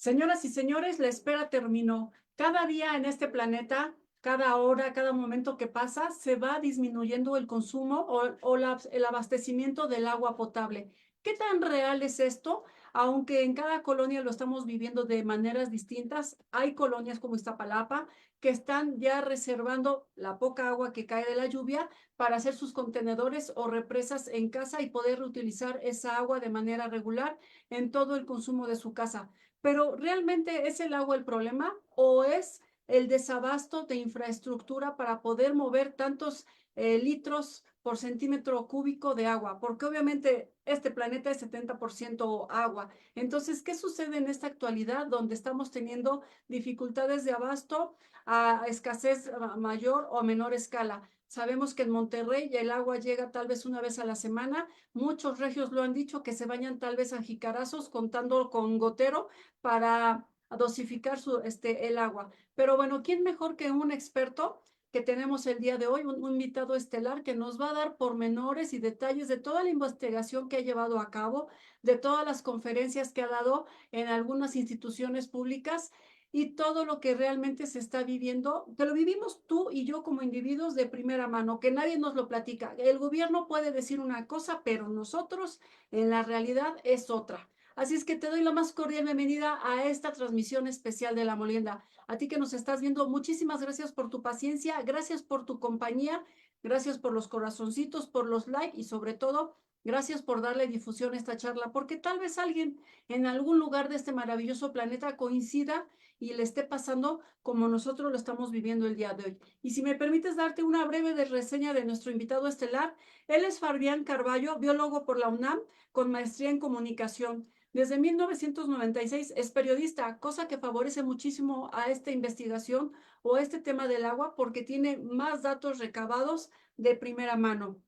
Señoras y señores, la espera terminó. Cada día en este planeta, cada hora, cada momento que pasa, se va disminuyendo el consumo o el abastecimiento del agua potable. ¿Qué tan real es esto? Aunque en cada colonia lo estamos viviendo de maneras distintas, hay colonias como Iztapalapa que están ya reservando la poca agua que cae de la lluvia para hacer sus contenedores o represas en casa y poder reutilizar esa agua de manera regular en todo el consumo de su casa. Pero ¿realmente es el agua el problema o es el desabasto de infraestructura para poder mover tantos litros por centímetro cúbico de agua? Porque obviamente este planeta es 70% agua. Entonces, ¿qué sucede en esta actualidad donde estamos teniendo dificultades de abasto a escasez mayor o menor escala? Sabemos que en Monterrey el agua llega tal vez una vez a la semana. Muchos regios lo han dicho, que se bañan tal vez a jicarazos contando con gotero para dosificar el agua. Pero bueno, ¿quién mejor que un experto que tenemos el día de hoy, un invitado estelar que nos va a dar pormenores y detalles de toda la investigación que ha llevado a cabo, de todas las conferencias que ha dado en algunas instituciones públicas y todo lo que realmente se está viviendo, que lo vivimos tú y yo como individuos de primera mano, que nadie nos lo platica. El gobierno puede decir una cosa, pero nosotros en la realidad es otra. Así es que te doy la más cordial bienvenida a esta transmisión especial de La Molienda. A ti que nos estás viendo, muchísimas gracias por tu paciencia, gracias por tu compañía, gracias por los corazoncitos, por los likes y sobre todo, gracias por darle difusión a esta charla, porque tal vez alguien en algún lugar de este maravilloso planeta coincida y le esté pasando como nosotros lo estamos viviendo el día de hoy. Y si me permites darte una breve reseña de nuestro invitado estelar, él es Fabián Carballo, biólogo por la UNAM, con maestría en comunicación. Desde 1996 es periodista, cosa que favorece muchísimo a esta investigación o a este tema del agua porque tiene más datos recabados de primera mano.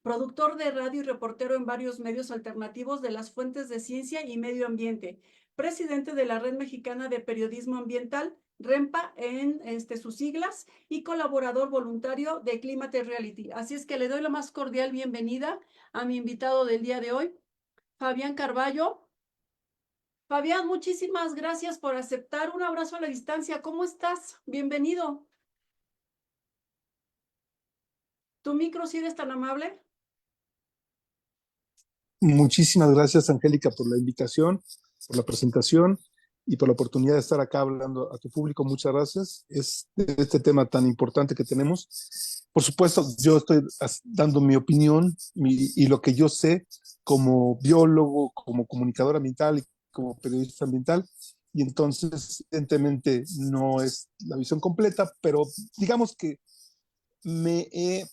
Productor de radio y reportero en varios medios alternativos de las fuentes de ciencia y medio ambiente. Presidente de la Red Mexicana de Periodismo Ambiental, REMPA en sus siglas, y colaborador voluntario de Climate Reality. Así es que le doy la más cordial bienvenida a mi invitado del día de hoy, Fabián Carballo. Fabián, muchísimas gracias por aceptar. Un abrazo a la distancia. ¿Cómo estás? Bienvenido. ¿Tu micro sí eres tan amable? Muchísimas gracias, Angélica, por la invitación, por la presentación y por la oportunidad de estar acá hablando a tu público. Muchas gracias. Este tema tan importante que tenemos. Por supuesto, yo estoy dando mi opinión y lo que yo sé como biólogo, como comunicador ambiental y como periodista ambiental. Y entonces, evidentemente, no es la visión completa, pero digamos que me he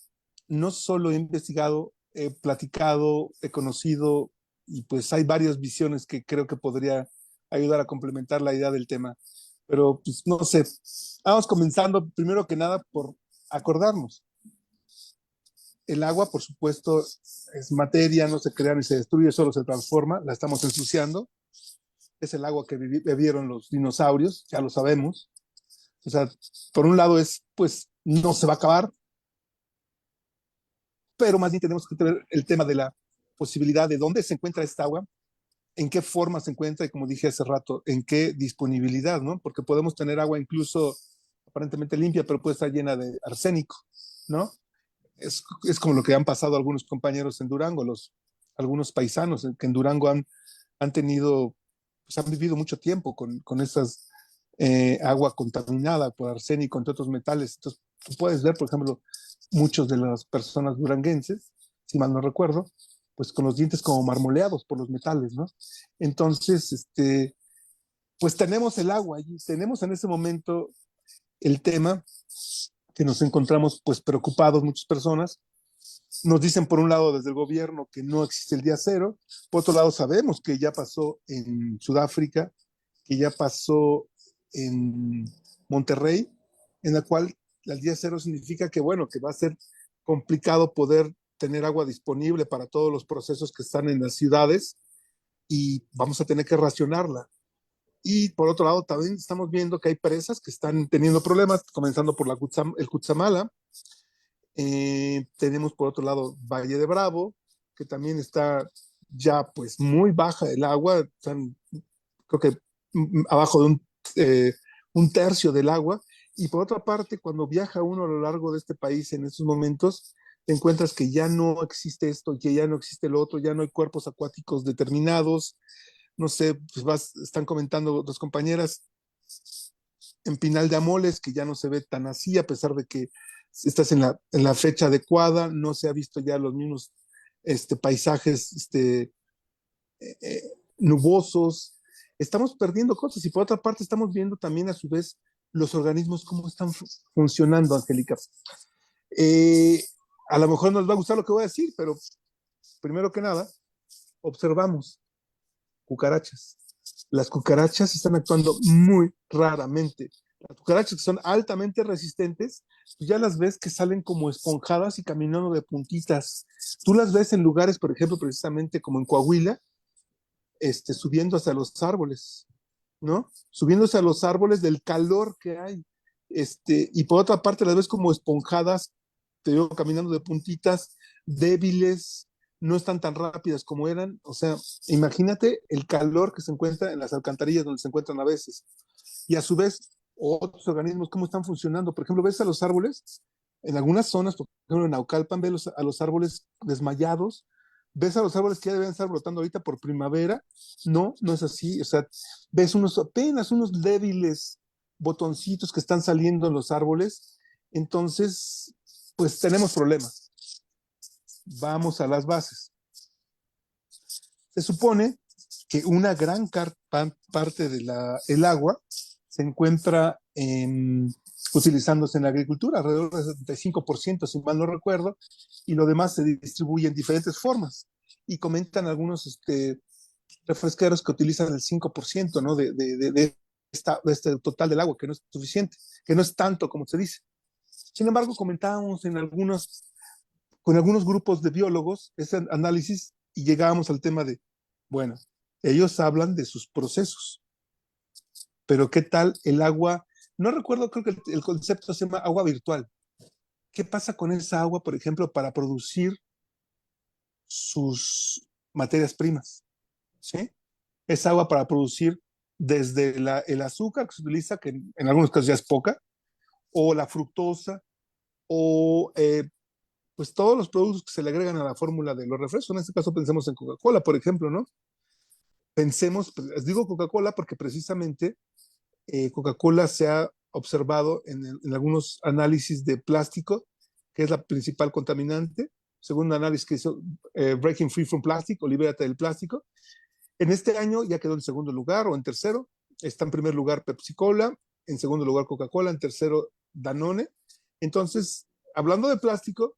no solo he investigado, he platicado, he conocido y pues hay varias visiones que creo que podría ayudar a complementar la idea del tema. Pero pues no sé, vamos comenzando primero que nada por acordarnos. El agua, por supuesto, es materia, no se crea ni se destruye, solo se transforma, la estamos ensuciando. Es el agua que bebieron los dinosaurios, ya lo sabemos. O sea, por un lado es, pues, no se va a acabar, pero más bien tenemos que tener el tema de la posibilidad de dónde se encuentra esta agua, en qué forma se encuentra y como dije hace rato, en qué disponibilidad, ¿no? Porque podemos tener agua incluso aparentemente limpia, pero puede estar llena de arsénico, ¿no? Es como lo que han pasado algunos compañeros en Durango, algunos paisanos que en Durango han tenido, pues han vivido mucho tiempo con esas agua contaminada por arsénico, entre otros metales. Entonces, tú puedes ver, por ejemplo, muchos de las personas duranguenses, si mal no recuerdo, pues con los dientes como marmoleados por los metales, ¿no? Entonces, pues tenemos el agua y tenemos en ese momento el tema que nos encontramos pues preocupados muchas personas. Nos dicen por un lado desde el gobierno que no existe el día cero, por otro lado sabemos que ya pasó en Sudáfrica, que ya pasó en Monterrey, en la cual el día cero significa que, bueno, que va a ser complicado poder tener agua disponible para todos los procesos que están en las ciudades y vamos a tener que racionarla. Y por otro lado, también estamos viendo que hay presas que están teniendo problemas, comenzando por el Cutzamala. Tenemos por otro lado Valle de Bravo, que también está ya pues muy baja el agua, están creo que abajo de un tercio del agua. Y por otra parte, cuando viaja uno a lo largo de este país en estos momentos, te encuentras que ya no existe esto, que ya no existe lo otro, ya no hay cuerpos acuáticos determinados. No sé, pues están comentando dos compañeras en Pinal de Amoles, que ya no se ve tan así, a pesar de que estás en la fecha adecuada, no se ha visto ya los mismos paisajes eh, nubosos. Estamos perdiendo cosas y por otra parte estamos viendo también a su vez los organismos cómo están funcionando, Angélica. Eh, a lo mejor nos va a gustar lo que voy a decir, pero primero que nada, observamos cucarachas. Las cucarachas están actuando muy raramente. Las cucarachas que son altamente resistentes, pues ya las ves que salen como esponjadas y caminando de puntitas. Tú las ves en lugares, por ejemplo, precisamente como en Coahuila, subiendo hacia los árboles, ¿no? Subiéndose a los árboles del calor que hay. Y por otra parte las ves como esponjadas, te digo, caminando de puntitas, débiles, no están tan rápidas como eran. O sea, imagínate el calor que se encuentra en las alcantarillas donde se encuentran a veces. Y a su vez, otros organismos, ¿cómo están funcionando? Por ejemplo, ves a los árboles, en algunas zonas, por ejemplo, en Naucalpan, ves a los árboles desmayados, ves a los árboles que ya deben estar brotando ahorita por primavera. No, no es así. O sea, ves apenas unos débiles botoncitos que están saliendo en los árboles. Entonces, pues tenemos problemas. Vamos a las bases. Se supone que una gran parte del agua se encuentra utilizándose en la agricultura, alrededor del 75%, si mal no recuerdo, y lo demás se distribuye en diferentes formas. Y comentan algunos refresqueros que utilizan el 5%, ¿no? de este total del agua, que no es suficiente, que no es tanto como se dice. Sin embargo, comentábamos con algunos grupos de biólogos ese análisis y llegábamos al tema de, bueno, ellos hablan de sus procesos, pero ¿qué tal el agua? No recuerdo, creo que el concepto se llama agua virtual. ¿Qué pasa con esa agua, por ejemplo, para producir sus materias primas? ¿Sí? Es agua para producir desde el azúcar que se utiliza, que en algunos casos ya es poca, o la fructosa, o pues todos los productos que se le agregan a la fórmula de los refrescos. En este caso pensemos en Coca-Cola, por ejemplo, ¿no? Pensemos, pues, les digo Coca-Cola porque precisamente Coca-Cola se ha observado en algunos análisis de plástico, que es la principal contaminante, según un análisis que hizo Breaking Free from Plastic, o Libérate del Plástico. En este año ya quedó en segundo lugar o en tercero. Está en primer lugar Pepsi-Cola, en segundo lugar Coca-Cola, en tercero Danone. Entonces, hablando de plástico,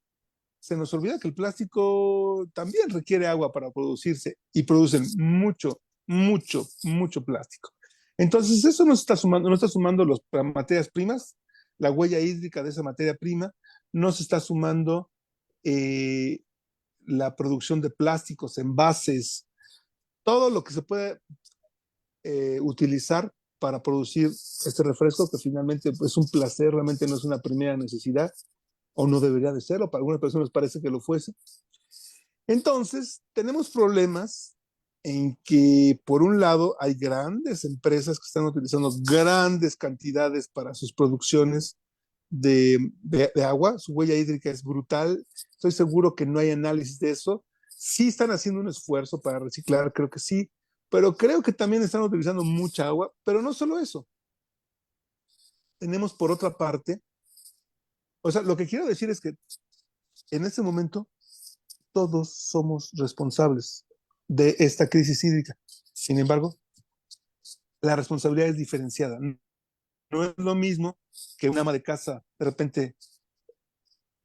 se nos olvida que el plástico también requiere agua para producirse y producen mucho, mucho, mucho plástico. Entonces, eso no está sumando las materias primas, la huella hídrica de esa materia prima, no se está sumando eh, la producción de plásticos, envases, todo lo que se puede utilizar para producir este refresco, que finalmente es un placer, realmente no es una primera necesidad, o no debería de serlo, para algunas personas parece que lo fuese. Entonces, tenemos problemas en que, por un lado, hay grandes empresas que están utilizando grandes cantidades para sus producciones de agua, su huella hídrica es brutal, estoy seguro que no hay análisis de eso, sí están haciendo un esfuerzo para reciclar, creo que sí, pero creo que también están utilizando mucha agua, pero no solo eso, tenemos por otra parte, o sea, lo que quiero decir es que en este momento todos somos responsables de esta crisis hídrica. Sin embargo, la responsabilidad es diferenciada. No es lo mismo que una ama de casa de repente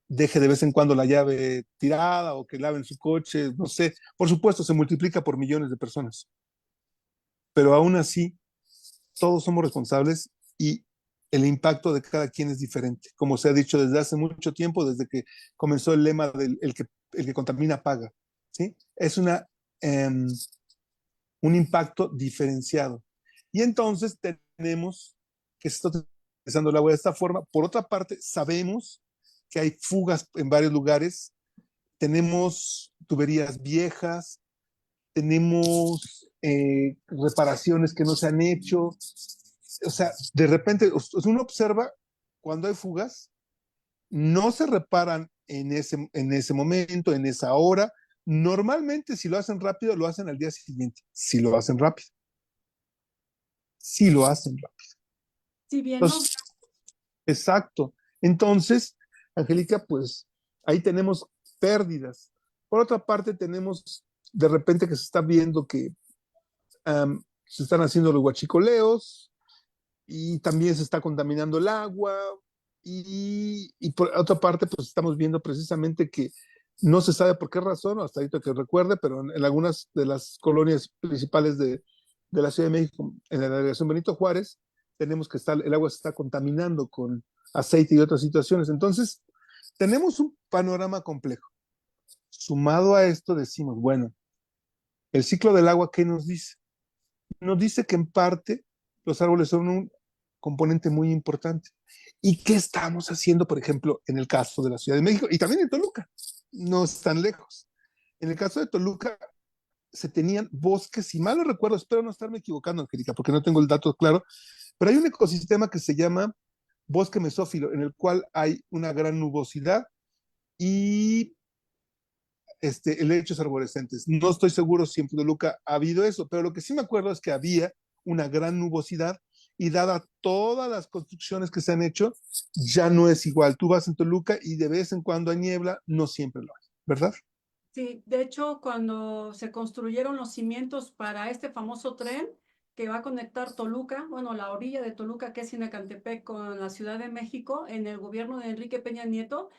deje de vez en cuando la llave tirada o que laven su coche, no sé. Por supuesto, se multiplica por millones de personas. Pero aún así, todos somos responsables y el impacto de cada quien es diferente. Como se ha dicho desde hace mucho tiempo, desde que comenzó el lema del el que contamina paga. ¿Sí? Es un impacto diferenciado. Y entonces tenemos que se está utilizando el agua de esta forma. Por otra parte, sabemos que hay fugas en varios lugares, tenemos tuberías viejas, tenemos reparaciones que no se han hecho. O sea, de repente uno observa cuando hay fugas, no se reparan en ese momento, en esa hora. Normalmente, si lo hacen rápido, lo hacen al día siguiente. Si lo hacen rápido. Si lo hacen rápido. Si bien no, Entonces, exacto. Entonces, Angélica, pues ahí tenemos pérdidas. Por otra parte, tenemos de repente que se está viendo que se están haciendo los huachicoleos y también se está contaminando el agua. Y por otra parte, pues estamos viendo precisamente que no se sabe por qué razón, hasta ahorita que recuerde, pero en algunas de las colonias principales de la Ciudad de México, en la delegación Benito Juárez, tenemos que el agua se está contaminando con aceite y otras situaciones. Entonces, tenemos un panorama complejo. Sumado a esto, decimos, bueno, el ciclo del agua, ¿qué nos dice? Nos dice que en parte los árboles son un componente muy importante. ¿Y qué estamos haciendo, por ejemplo, en el caso de la Ciudad de México y también en Toluca? No están lejos. En el caso de Toluca se tenían bosques, si mal no recuerdo, espero no estarme equivocando, Angélica, porque no tengo el dato claro, pero hay un ecosistema que se llama bosque mesófilo, en el cual hay una gran nubosidad y helechos arborescentes. No estoy seguro si en Toluca ha habido eso, pero lo que sí me acuerdo es que había una gran nubosidad y dada todas las construcciones que se han hecho, ya no es igual. Tú vas en Toluca y de vez en cuando hay niebla, no siempre lo hay, ¿verdad? sí, de hecho, cuando se construyeron los cimientos para este famoso tren que va a conectar Toluca, bueno, la orilla de Toluca, que es Sinacantepec, con la Ciudad de México, en el gobierno de Enrique Peña Nieto,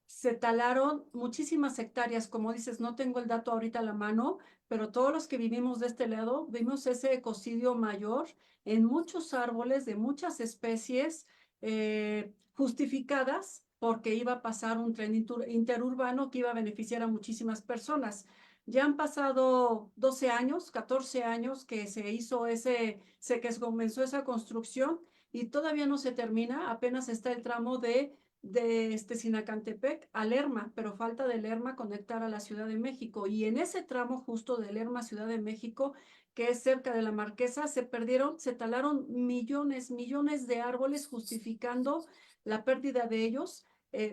se talaron muchísimas hectáreas, como dices, no tengo el dato ahorita a la mano, pero todos los que vivimos de este lado vimos ese ecocidio mayor en muchos árboles de muchas especies justificadas porque iba a pasar un tren interurbano que iba a beneficiar a muchísimas personas. Ya han pasado 12 años, 14 años que se hizo que comenzó esa construcción y todavía no se termina, apenas está el tramo de Sinacantepec a Lerma, pero falta de Lerma conectar a la Ciudad de México. Y en ese tramo justo de Lerma, Ciudad de México, que es cerca de la Marquesa, se talaron millones, millones de árboles justificando la pérdida de ellos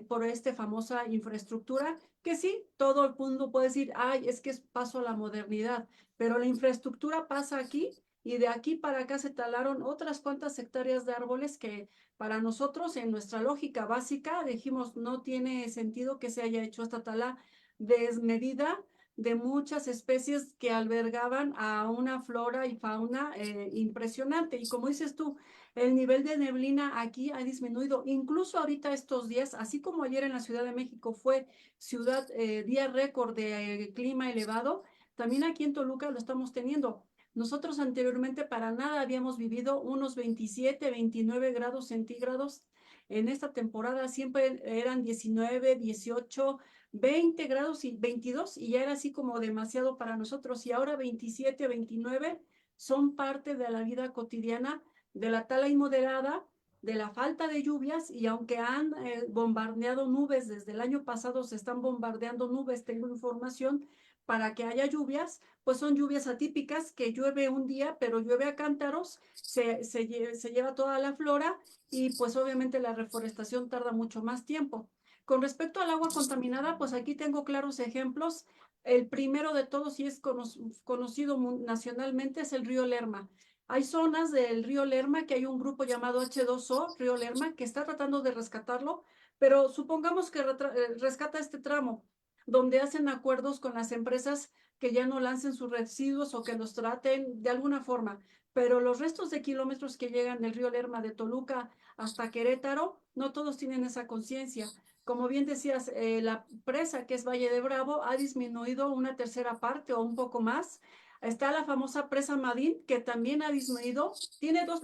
por esta famosa infraestructura, que sí, todo el mundo puede decir, ay, es que es paso a la modernidad, pero la infraestructura pasa aquí y de aquí para acá se talaron otras cuantas hectáreas de árboles que para nosotros, en nuestra lógica básica, dijimos, no tiene sentido que se haya hecho esta tala desmedida de muchas especies que albergaban a una flora y fauna impresionante. Y como dices tú, el nivel de neblina aquí ha disminuido. Incluso ahorita estos días, así como ayer en la Ciudad de México fue día récord de clima elevado, también aquí en Toluca lo estamos teniendo. Nosotros anteriormente para nada habíamos vivido unos 27, 29 grados centígrados. En esta temporada siempre eran 19, 18, 20 grados y 22 y ya era así como demasiado para nosotros. Y ahora 27, 29 son parte de la vida cotidiana, de la tala inmoderada, de la falta de lluvias y aunque han bombardeado nubes desde el año pasado, se están bombardeando nubes, tengo información, para que haya lluvias, pues son lluvias atípicas que llueve un día, pero llueve a cántaros, se lleva toda la flora y pues obviamente la reforestación tarda mucho más tiempo. Con respecto al agua contaminada, pues aquí tengo claros ejemplos. El primero de todos, y es conocido nacionalmente, es el río Lerma. Hay zonas del río Lerma que hay un grupo llamado H2O, río Lerma, que está tratando de rescatarlo, pero supongamos que rescata este tramo donde hacen acuerdos con las empresas que ya no lancen sus residuos o que los traten de alguna forma. Pero los restos de kilómetros que llegan del río Lerma de Toluca hasta Querétaro, no todos tienen esa conciencia. Como bien decías, la presa que es Valle de Bravo ha disminuido una tercera parte o un poco más. Está la famosa presa Madín, que también ha disminuido.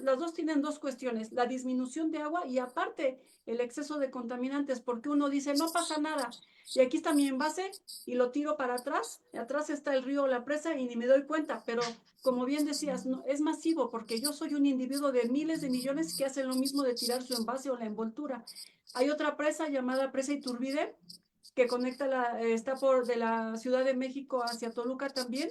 Las dos tienen dos cuestiones, la disminución de agua y aparte el exceso de contaminantes, porque uno dice, no pasa nada, y aquí está mi envase y lo tiro para atrás. Atrás está el río o la presa y ni me doy cuenta. Pero como bien decías, no, es masivo porque yo soy un individuo de miles de millones que hacen lo mismo de tirar su envase o la envoltura. Hay otra presa llamada presa Iturbide que conecta está de la Ciudad de México hacia Toluca también,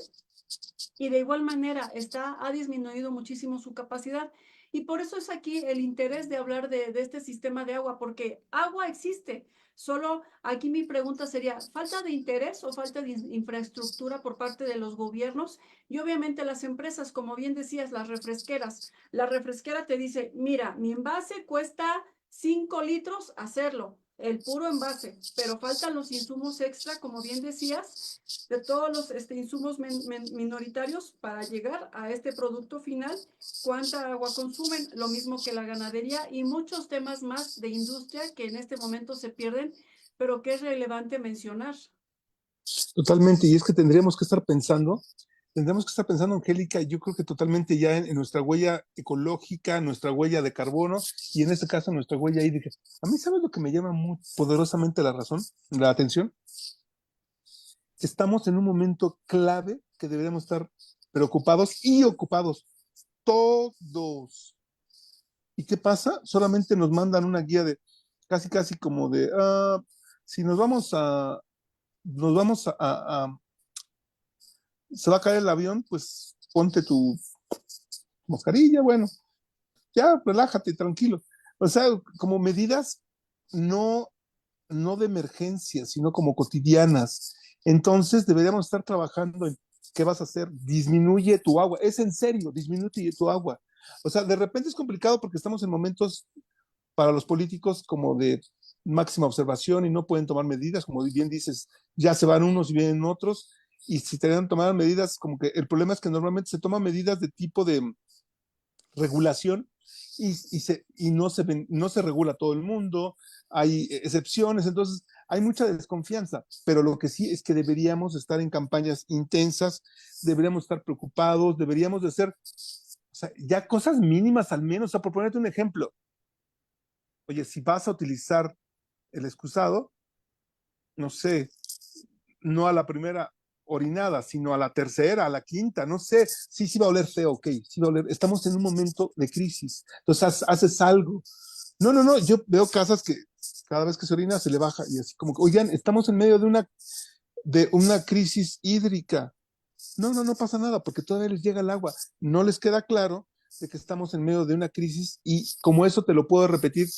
y de igual manera ha disminuido muchísimo su capacidad. Y por eso es aquí el interés de hablar de este sistema de agua, porque agua existe. Solo aquí mi pregunta sería, ¿falta de interés o falta de infraestructura por parte de los gobiernos? Y obviamente las empresas, como bien decías, las refresqueras. La refresquera te dice, mira, mi envase cuesta 5 litros hacerlo, el puro envase, pero faltan los insumos extra, como bien decías, de todos los insumos minoritarios para llegar a este producto final, cuánta agua consumen, lo mismo que la ganadería y muchos temas más de industria que en este momento se pierden, pero que es relevante mencionar. Totalmente, y es que tendríamos que estar pensando, Angélica, yo creo que totalmente ya en nuestra huella ecológica, nuestra huella de carbono, y en este caso nuestra huella hídrica. A mí, ¿sabes lo que me llama muy poderosamente la atención? Estamos en un momento clave que deberíamos estar preocupados y ocupados, todos. ¿Y qué pasa? Solamente nos mandan una guía de casi como de, si se va a caer el avión, pues ponte tu mascarilla, bueno, ya relájate, tranquilo. O sea, como medidas no, no de emergencia, sino como cotidianas. Entonces deberíamos estar trabajando en qué vas a hacer. Disminuye tu agua. Es en serio, disminuye tu agua. O sea, de repente es complicado porque estamos en momentos para los políticos como de máxima observación y no pueden tomar medidas, como bien dices, ya se van unos y vienen otros, y si tenían que tomar medidas, como que el problema es que normalmente se toman medidas de tipo de regulación y no se regula todo el mundo, hay excepciones, entonces hay mucha desconfianza, pero lo que sí es que deberíamos estar en campañas intensas, deberíamos estar preocupados, deberíamos de hacer, o sea, ya cosas mínimas al menos, o sea, por ponerte un ejemplo, oye, si vas a utilizar el excusado, no sé, no a la primera orinada, sino a la tercera, a la quinta, no sé, sí va a oler feo, ok, sí va a oler, estamos en un momento de crisis, entonces haces algo. No, yo veo casas que cada vez que se orina se le baja y así como, oigan, estamos en medio de una crisis hídrica. No pasa nada porque todavía les llega el agua. No les queda claro de que estamos en medio de una crisis y como eso te lo puedo repetir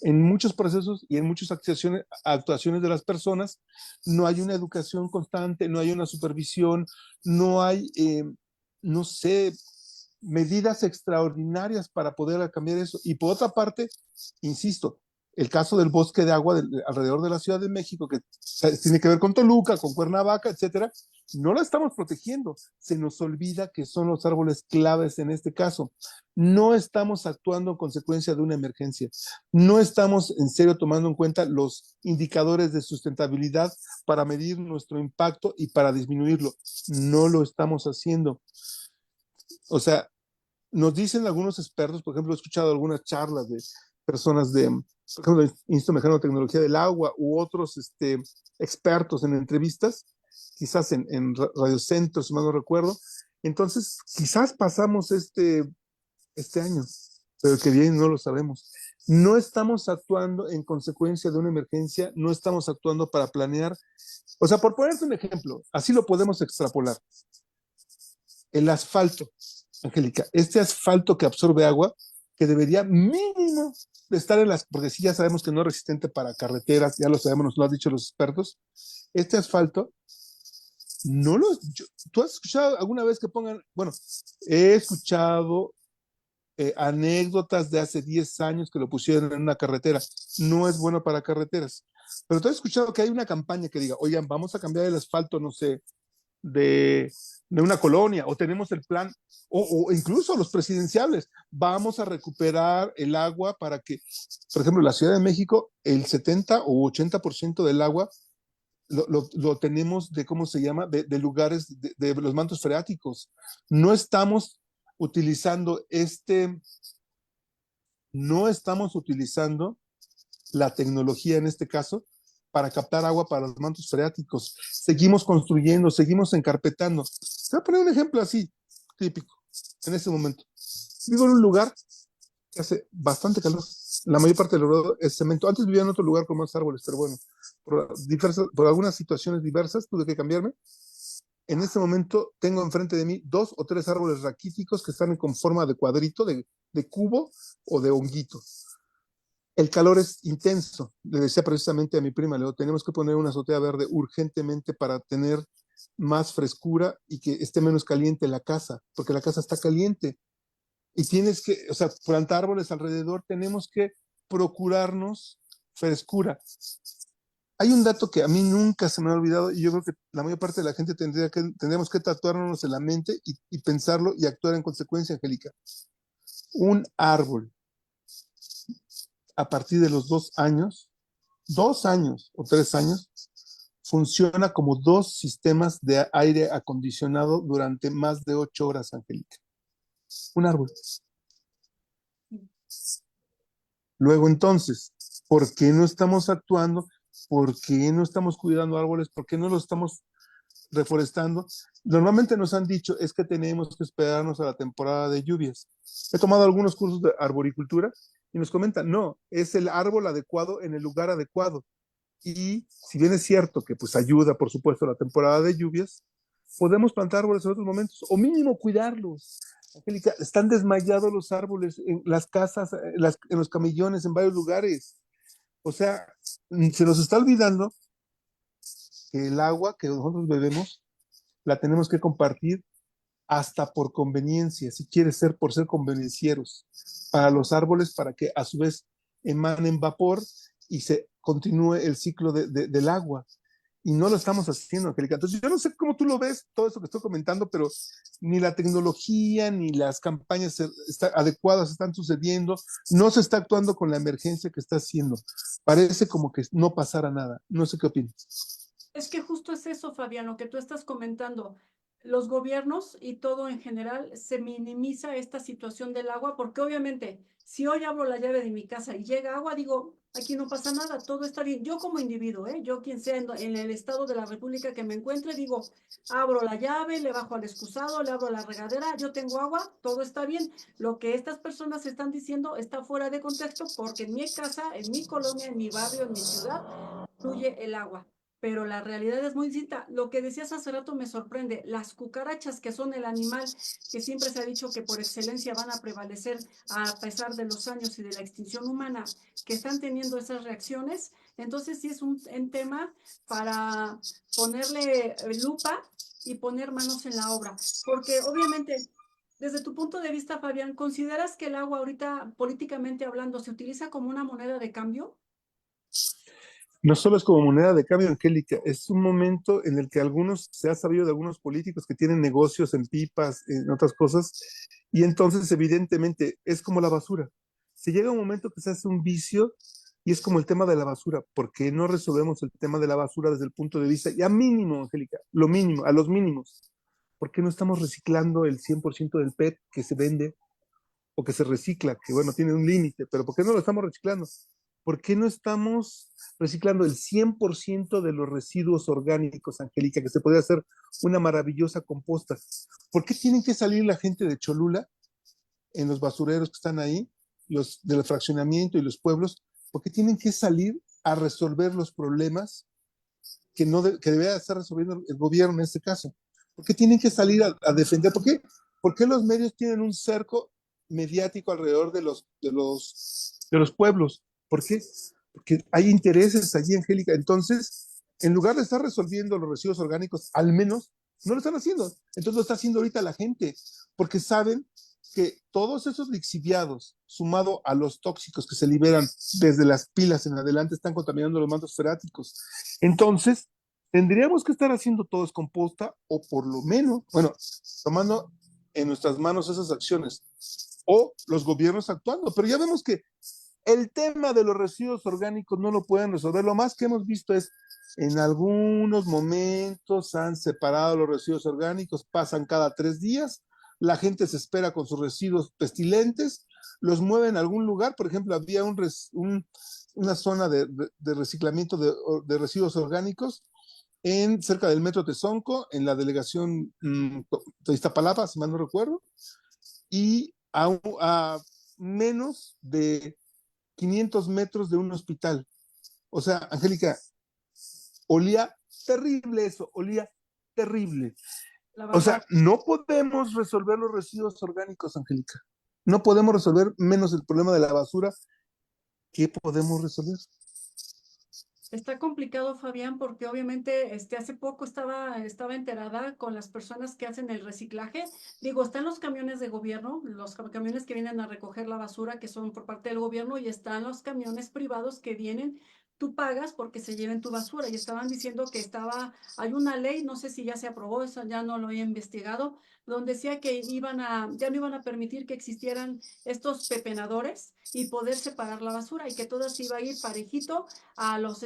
en muchos procesos y en muchas actuaciones de las personas, no hay una educación constante, no hay una supervisión, no hay, no sé, medidas extraordinarias para poder cambiar eso. Y por otra parte, insisto, el caso del bosque de agua alrededor de la Ciudad de México, que tiene que ver con Toluca, con Cuernavaca, etcétera, no la estamos protegiendo. Se nos olvida que son los árboles claves en este caso. No estamos actuando en consecuencia de una emergencia. No estamos en serio tomando en cuenta los indicadores de sustentabilidad para medir nuestro impacto y para disminuirlo. No lo estamos haciendo. O sea, nos dicen algunos expertos, por ejemplo, he escuchado algunas charlas de personas por ejemplo, el Instituto Mexicano de Tecnología del Agua u otros expertos en entrevistas, quizás en radiocentros, si mal no recuerdo. Entonces, quizás pasamos este año, pero el que viene no lo sabemos. No estamos actuando en consecuencia de una emergencia, no estamos actuando para planear. O sea, por ponerte un ejemplo, así lo podemos extrapolar. El asfalto, Angélica, este asfalto que absorbe agua, que debería mínimo de estar porque sí ya sabemos que no es resistente para carreteras, ya lo sabemos, nos lo han dicho los expertos, este asfalto, no lo, ¿tú has escuchado alguna vez que pongan, bueno, he escuchado anécdotas de hace 10 años que lo pusieron en una carretera, no es bueno para carreteras, pero tú has escuchado que hay una campaña que diga, oigan, vamos a cambiar el asfalto, no sé, de una colonia, o tenemos el plan, o incluso los presidenciables, vamos a recuperar el agua para que, por ejemplo, en la Ciudad de México, el 70 o 80% del agua lo tenemos de, ¿cómo se llama?, de lugares, de los mantos freáticos. No estamos utilizando no estamos utilizando la tecnología en este caso para captar agua para los mantos freáticos. Seguimos construyendo, seguimos encarpetando. Voy a poner un ejemplo así, típico, en este momento. Vivo en un lugar que hace bastante calor. La mayor parte del lugar es cemento. Antes vivía en otro lugar con más árboles, pero bueno, por algunas situaciones diversas, tuve que cambiarme. En este momento tengo enfrente de mí 2 o 3 árboles raquíticos que están con forma de cuadrito, de cubo o de honguito. El calor es intenso. Le decía precisamente a mi prima, le digo, tenemos que poner una azotea verde urgentemente para tener más frescura y que esté menos caliente la casa, porque la casa está caliente. Y tienes que, o sea, plantar árboles alrededor, tenemos que procurarnos frescura. Hay un dato que a mí nunca se me ha olvidado y yo creo que la mayor parte de la gente tendríamos que tatuarnos en la mente y pensarlo y actuar en consecuencia, Angélica. Un árbol a partir de los 2 años, 2 años o 3 años, funciona como 2 sistemas de aire acondicionado durante más de 8 horas, Angélica. Un árbol. Luego entonces, ¿por qué no estamos actuando? ¿Por qué no estamos cuidando árboles? ¿Por qué no los estamos reforestando? Normalmente nos han dicho es que tenemos que esperarnos a la temporada de lluvias. He tomado algunos cursos de arboricultura y nos comentan, no, es el árbol adecuado en el lugar adecuado. Y si bien es cierto que pues ayuda, por supuesto, la temporada de lluvias, podemos plantar árboles en otros momentos, o mínimo cuidarlos. Angélica, están desmayados los árboles en las casas, en los camellones, en varios lugares. O sea, se nos está olvidando que el agua que nosotros bebemos la tenemos que compartir hasta por conveniencia, si quiere ser por ser convenencieros, para los árboles, para que a su vez emanen vapor y se continúe el ciclo del agua. Y no lo estamos haciendo, Angélica. Entonces, yo no sé cómo tú lo ves, todo eso que estoy comentando, pero ni la tecnología ni las campañas adecuadas están sucediendo, no se está actuando con la emergencia que está haciendo. Parece como que no pasara nada. No sé qué opinas. Es que justo es eso, Fabián, lo que tú estás comentando. Los gobiernos y todo en general se minimiza esta situación del agua porque obviamente si hoy abro la llave de mi casa y llega agua, digo, aquí no pasa nada, todo está bien. Yo como individuo, yo quien sea en el estado de la República que me encuentre, digo, abro la llave, le bajo al excusado, le abro la regadera, yo tengo agua, todo está bien. Lo que estas personas están diciendo está fuera de contexto porque en mi casa, en mi colonia, en mi barrio, en mi ciudad, fluye el agua, pero la realidad es muy distinta. Lo que decías hace rato me sorprende. Las cucarachas, que son el animal que siempre se ha dicho que por excelencia van a prevalecer a pesar de los años y de la extinción humana, que están teniendo esas reacciones. Entonces sí es un tema para ponerle lupa y poner manos en la obra, porque obviamente desde tu punto de vista, Fabián, ¿consideras que el agua ahorita, políticamente hablando, se utiliza como una moneda de cambio? No solo es como moneda de cambio, Angélica, es un momento en el que algunos, se ha sabido de algunos políticos que tienen negocios en pipas, en otras cosas, y entonces evidentemente es como la basura. Se llega un momento que se hace un vicio y es como el tema de la basura, porque no resolvemos el tema de la basura desde el punto de vista, ya mínimo, Angélica, lo mínimo, a los mínimos. ¿Por qué no estamos reciclando el 100% del PET que se vende o que se recicla, que bueno, tiene un límite, pero ¿por qué no lo estamos reciclando? ¿Por qué no estamos reciclando el 100% de los residuos orgánicos, Angélica, que se podría hacer una maravillosa composta? ¿Por qué tienen que salir la gente de Cholula en los basureros que están ahí, los del fraccionamiento y los pueblos? ¿Por qué tienen que salir a resolver los problemas que, no que debería estar resolviendo el gobierno en este caso? ¿Por qué tienen que salir a defender? ¿Por qué los medios tienen un cerco mediático alrededor de los pueblos? ¿Por qué? Porque hay intereses allí, Angélica. Entonces, en lugar de estar resolviendo los residuos orgánicos, al menos no lo están haciendo. Entonces lo está haciendo ahorita la gente, porque saben que todos esos lixiviados, sumado a los tóxicos que se liberan desde las pilas en adelante, están contaminando los mantos freáticos. Entonces, tendríamos que estar haciendo todos composta o por lo menos, bueno, tomando en nuestras manos esas acciones o los gobiernos actuando. Pero ya vemos que el tema de los residuos orgánicos no lo pueden resolver. Lo más que hemos visto es en algunos momentos han separado los residuos orgánicos, pasan cada 3 días, la gente se espera con sus residuos pestilentes, los mueven a algún lugar. Por ejemplo, había una zona de reciclamiento de residuos orgánicos cerca del metro Tezonco, en la delegación de Iztapalapa, si mal no recuerdo, y a menos de 500 metros de un hospital. O sea, Angélica, olía terrible eso, olía terrible. La O verdad. sea, no podemos resolver los residuos orgánicos, Angélica. No podemos resolver menos el problema de la basura. ¿Qué podemos resolver? Está complicado, Fabián, porque obviamente hace poco estaba enterada con las personas que hacen el reciclaje. Digo, están los camiones de gobierno, los camiones que vienen a recoger la basura, que son por parte del gobierno, y están los camiones privados que vienen, tú pagas porque se lleven tu basura. Y estaban diciendo que hay una ley, no sé si ya se aprobó, eso ya no lo he investigado, donde decía que ya no iban a permitir que existieran estos pepenadores y poder separar la basura y que todo se iba a ir parejito a los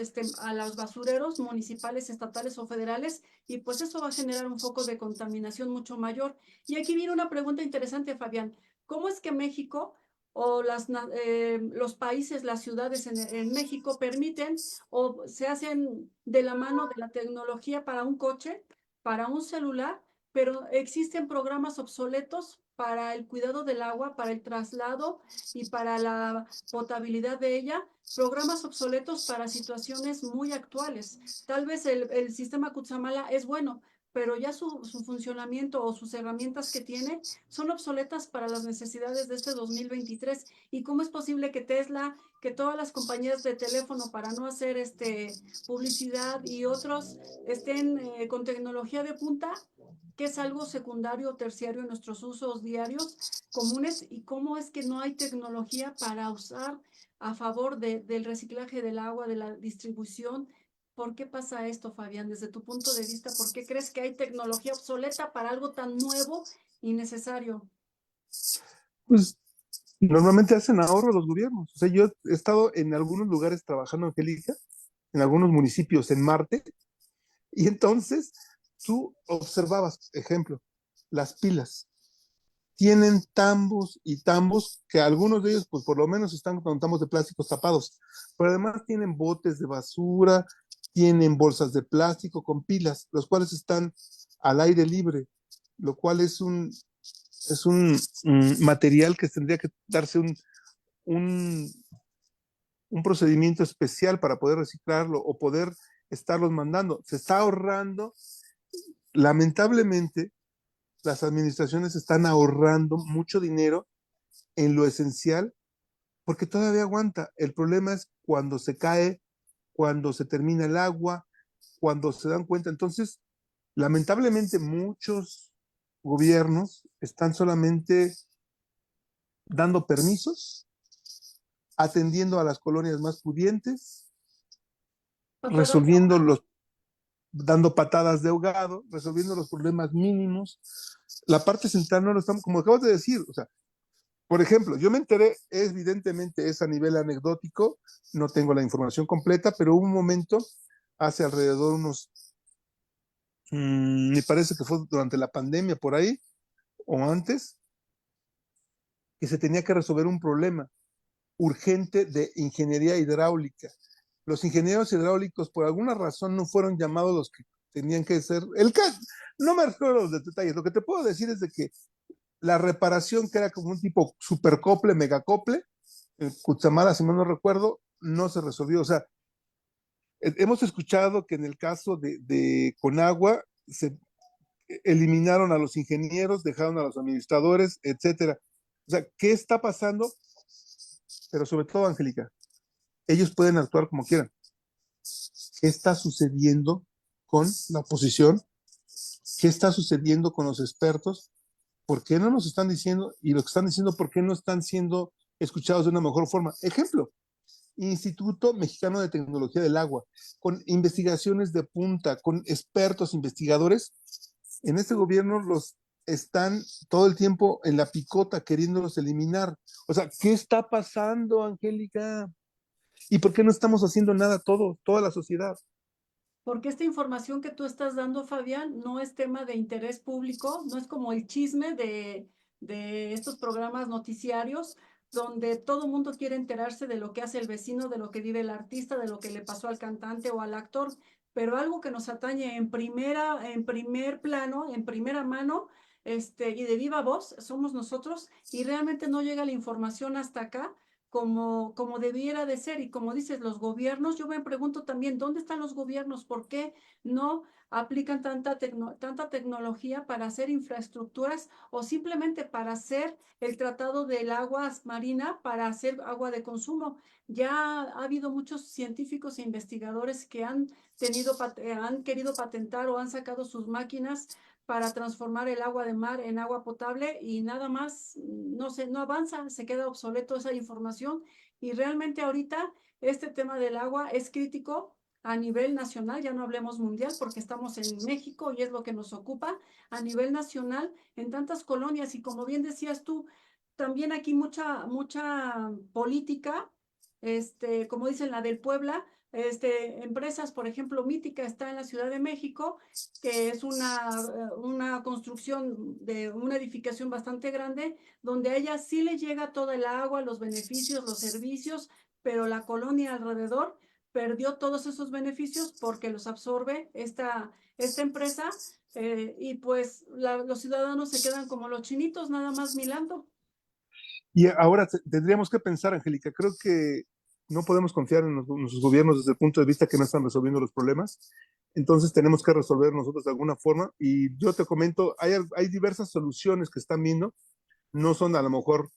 basureros municipales, estatales o federales, y pues eso va a generar un foco de contaminación mucho mayor. Y aquí viene una pregunta interesante, Fabián. ¿Cómo es que México o los países, las ciudades en México permiten o se hacen de la mano de la tecnología para un coche, para un celular, pero existen programas obsoletos para el cuidado del agua, para el traslado y para la potabilidad de ella, programas obsoletos para situaciones muy actuales? Tal vez el sistema Kutsamala es bueno, pero ya su funcionamiento o sus herramientas que tiene son obsoletas para las necesidades de este 2023. ¿Y cómo es posible que Tesla, que todas las compañías de teléfono para no hacer publicidad y otros estén con tecnología de punta, que es algo secundario o terciario en nuestros usos diarios comunes? ¿Y cómo es que no hay tecnología para usar a favor del reciclaje del agua, de la distribución? ¿Por qué pasa esto, Fabián? Desde tu punto de vista, ¿por qué crees que hay tecnología obsoleta para algo tan nuevo y necesario? Pues normalmente hacen ahorro los gobiernos. O sea, yo he estado en algunos lugares trabajando, Angélica, en algunos municipios en Marte, y entonces tú observabas, ejemplo, las pilas. Tienen tambos y tambos, que algunos de ellos, pues por lo menos están con tambos de plásticos tapados, pero además tienen botes de basura, tienen bolsas de plástico con pilas, los cuales están al aire libre, lo cual es un material que tendría que darse un, un procedimiento especial para poder reciclarlo o poder estarlos mandando. Se está ahorrando, lamentablemente, las administraciones están ahorrando mucho dinero en lo esencial porque todavía aguanta. El problema es cuando se cae, cuando se termina el agua, cuando se dan cuenta. Entonces, lamentablemente muchos gobiernos están solamente dando permisos, atendiendo a las colonias más pudientes, Patadas de resolviendo ahogado. los, dando patadas de ahogado, resolviendo los problemas mínimos. La parte central no lo estamos, como acabas de decir, o sea, por ejemplo, yo me enteré, evidentemente es a nivel anecdótico, no tengo la información completa, pero hubo un momento, hace alrededor unos, me parece que fue durante la pandemia por ahí, o antes, que se tenía que resolver un problema urgente de ingeniería hidráulica. Los ingenieros hidráulicos, por alguna razón, no fueron llamados los que tenían que ser. No me recuerdo los detalles, lo que te puedo decir es de que la reparación, que era como un tipo supercople, megacople, el Cutzamala, si mal no recuerdo, no se resolvió. O sea, hemos escuchado que en el caso de Conagua se eliminaron a los ingenieros, dejaron a los administradores, etcétera. O sea, ¿qué está pasando? Pero sobre todo, Angélica, ellos pueden actuar como quieran. ¿Qué está sucediendo con la oposición? ¿Qué está sucediendo con los expertos? ¿Por qué no nos están diciendo? Y lo que están diciendo, ¿por qué no están siendo escuchados de una mejor forma? Ejemplo, Instituto Mexicano de Tecnología del Agua, con investigaciones de punta, con expertos investigadores. En este gobierno los están todo el tiempo en la picota queriéndolos eliminar. O sea, ¿qué está pasando, Angélica? ¿Y por qué no estamos haciendo nada toda la sociedad? Porque esta información que tú estás dando, Fabián, no es tema de interés público, no es como el chisme de estos programas noticiarios, donde todo el mundo quiere enterarse de lo que hace el vecino, de lo que vive el artista, de lo que le pasó al cantante o al actor, pero algo que nos atañe en primer plano, en primera mano, y de viva voz, somos nosotros, y realmente no llega la información hasta acá como debiera de ser. Y como dices, los gobiernos, yo me pregunto también, ¿dónde están los gobiernos? ¿Por qué no aplican tanta tecnología para hacer infraestructuras o simplemente para hacer el tratado del agua marina para hacer agua de consumo? Ya ha habido muchos científicos e investigadores que han querido patentar o han sacado sus máquinas para transformar el agua de mar en agua potable y nada más, no sé, no avanza, se queda obsoleto esa información y realmente ahorita este tema del agua es crítico a nivel nacional, ya no hablemos mundial porque estamos en México y es lo que nos ocupa a nivel nacional en tantas colonias y como bien decías tú, también aquí mucha política, como dicen la del Puebla, empresas, por ejemplo, Mítica está en la Ciudad de México que es una construcción de una edificación bastante grande, donde a ella sí le llega toda el agua, los beneficios, los servicios, pero la colonia alrededor perdió todos esos beneficios porque los absorbe esta empresa y pues los ciudadanos se quedan como los chinitos, nada más milando. Y ahora tendríamos que pensar, Angélica, creo que no podemos confiar en nuestros gobiernos desde el punto de vista que no están resolviendo los problemas. Entonces tenemos que resolver nosotros de alguna forma. Y yo te comento, hay diversas soluciones que están viendo. No son a lo mejor,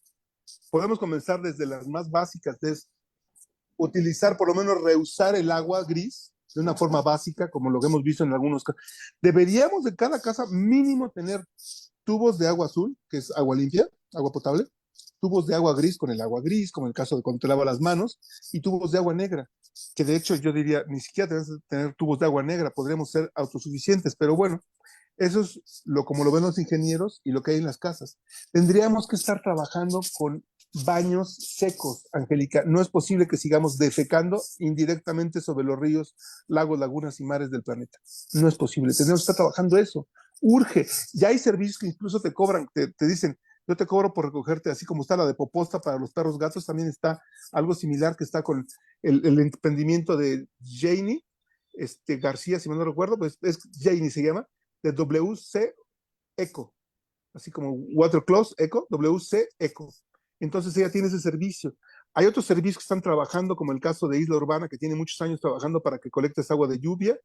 podemos comenzar desde las más básicas, es utilizar, por lo menos reusar el agua gris de una forma básica, como lo que hemos visto en algunos casos. Deberíamos de cada casa mínimo tener tubos de agua azul, que es agua limpia, agua potable, tubos de agua gris con el agua gris, como en el caso de cuando te lavas las manos, y tubos de agua negra, que de hecho yo diría, ni siquiera tenemos que tener tubos de agua negra, podríamos ser autosuficientes, pero bueno, eso es como lo ven los ingenieros y lo que hay en las casas. Tendríamos que estar trabajando con baños secos, Angélica. No es posible que sigamos defecando indirectamente sobre los ríos, lagos, lagunas y mares del planeta. No es posible. Tenemos que estar trabajando eso. Urge. Ya hay servicios que incluso te cobran, te dicen, yo te cobro por recogerte, así como está la de Poposta para los perros gatos, también está algo similar que está con el emprendimiento de Janie García, si mal no recuerdo, pues es Janie se llama, de WC Eco, así como Watercloset Eco, WC Eco. Entonces ella tiene ese servicio. Hay otros servicios que están trabajando, como el caso de Isla Urbana, que tiene muchos años trabajando para que colectes agua de lluvia.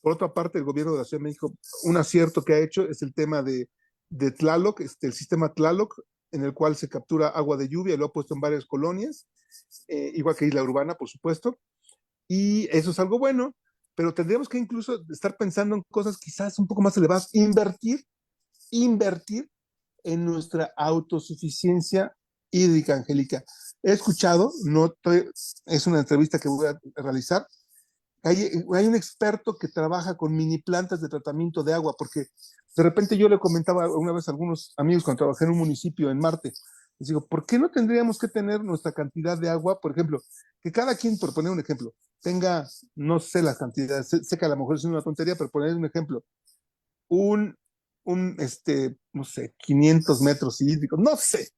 Por otra parte, el gobierno de la Ciudad de México, un acierto que ha hecho es el tema de Tlaloc, el sistema Tlaloc, en el cual se captura agua de lluvia, lo ha puesto en varias colonias, igual que Isla Urbana, por supuesto, y eso es algo bueno, pero tendríamos que incluso estar pensando en cosas quizás un poco más elevadas, invertir en nuestra autosuficiencia hídrica, Angélica. He escuchado, es una entrevista que voy a realizar, hay un experto que trabaja con mini plantas de tratamiento de agua, porque de repente yo le comentaba una vez a algunos amigos cuando trabajé en un municipio en Marte, les digo, ¿por qué no tendríamos que tener nuestra cantidad de agua? Por ejemplo, que cada quien, por poner un ejemplo, tenga, no sé las cantidades, sé que a lo mejor es una tontería, pero poner un ejemplo, un, no sé, 500 metros hídricos, no sé,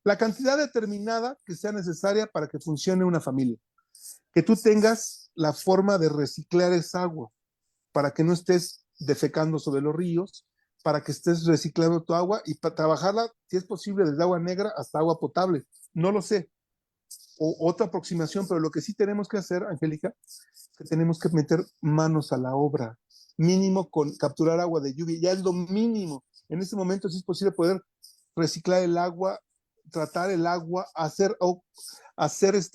la cantidad determinada que sea necesaria para que funcione una familia. Que tú tengas la forma de reciclar esa agua, para que no estés defecando sobre los ríos, para que estés reciclando tu agua y para trabajarla, si es posible, desde agua negra hasta agua potable. No lo sé. O otra aproximación, pero lo que sí tenemos que hacer, Angélica, es que tenemos que meter manos a la obra, mínimo con capturar agua de lluvia, ya es lo mínimo. En este momento, si es posible, poder reciclar el agua, tratar el agua, hacer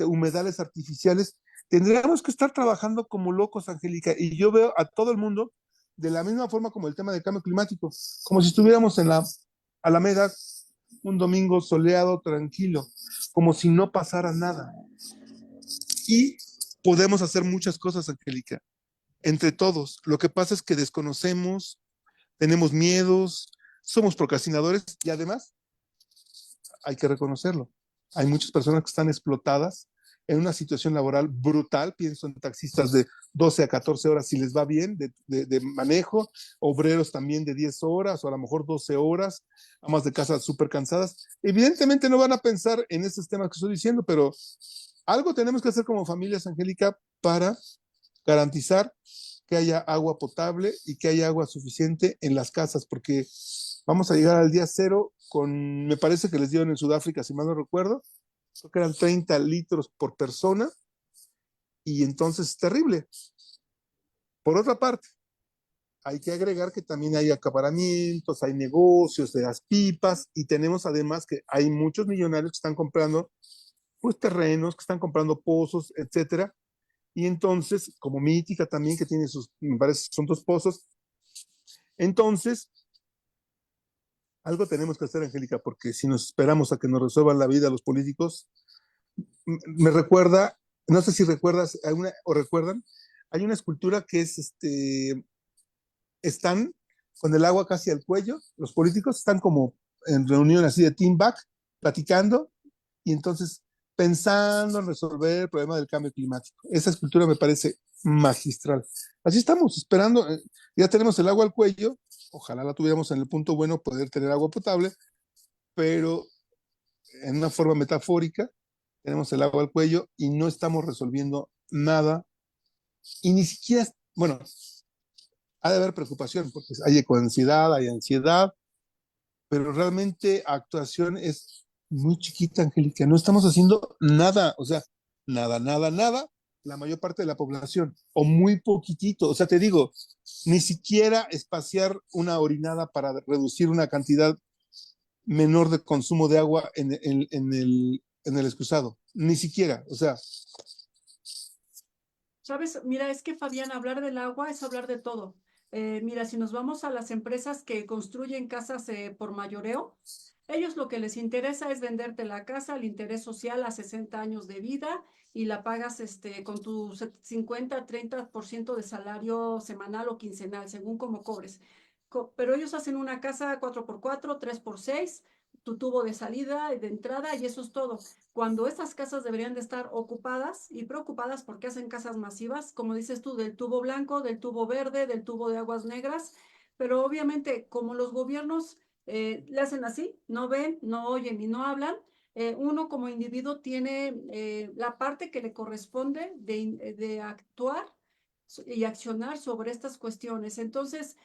humedales artificiales. Tendríamos que estar trabajando como locos, Angélica, y yo veo a todo el mundo de la misma forma como el tema del cambio climático, como si estuviéramos en la Alameda un domingo soleado, tranquilo, como si no pasara nada. Y podemos hacer muchas cosas, Angélica, entre todos. Lo que pasa es que desconocemos, tenemos miedos, somos procrastinadores y además hay que reconocerlo. Hay muchas personas que están explotadas en una situación laboral brutal, pienso en taxistas de 12 a 14 horas si les va bien de manejo, obreros también de 10 horas o a lo mejor 12 horas, amas de casa súper cansadas. Evidentemente no van a pensar en estos temas que estoy diciendo, pero algo tenemos que hacer como familias, Angélica, para garantizar que haya agua potable y que haya agua suficiente en las casas, porque vamos a llegar al día cero con, me parece que les dieron en Sudáfrica, si mal no recuerdo, creo que eran 30 litros por persona, y entonces es terrible. Por otra parte, hay que agregar que también hay acaparamientos, hay negocios de las pipas, y tenemos además que hay muchos millonarios que están comprando pues terrenos, que están comprando pozos, etcétera. Y entonces, como Mítica también, que tiene sus, me parece, son dos pozos. Entonces, algo tenemos que hacer, Angélica, porque si nos esperamos a que nos resuelvan la vida los políticos, me recuerda, no sé si recuerdas, o recuerdan, hay una escultura que es, están con el agua casi al cuello, los políticos están como en reunión así de team back, platicando, y entonces pensando en resolver el problema del cambio climático. Esa escultura me parece magistral. Así estamos, esperando, ya tenemos el agua al cuello, ojalá la tuviéramos en el punto bueno, poder tener agua potable, pero en una forma metafórica, tenemos el agua al cuello y no estamos resolviendo nada, y ni siquiera, bueno, ha de haber preocupación, porque hay ecoansiedad, hay ansiedad, pero realmente actuación es muy chiquita, Angélica. No estamos haciendo nada, o sea, nada, nada, nada, la mayor parte de la población, o muy poquitito. O sea, te digo, ni siquiera espaciar una orinada para reducir una cantidad menor de consumo de agua en el excusado. Ni siquiera, o sea, ¿Sabes? Mira, es que Fabián, hablar del agua es hablar de todo. Mira, si nos vamos a las empresas que construyen casas por mayoreo, ellos lo que les interesa es venderte la casa al interés social a 60 años de vida y la pagas con tu 50-30% de salario semanal o quincenal, según como cobres. Pero ellos hacen una casa 4x4, 3x6, tu tubo de salida y de entrada y eso es todo. Cuando estas casas deberían de estar ocupadas y preocupadas porque hacen casas masivas, como dices tú, del tubo blanco, del tubo verde, del tubo de aguas negras, pero obviamente como los gobiernos le hacen así, no ven, no oyen y no hablan, uno como individuo tiene la parte que le corresponde de actuar y accionar sobre estas cuestiones. Entonces,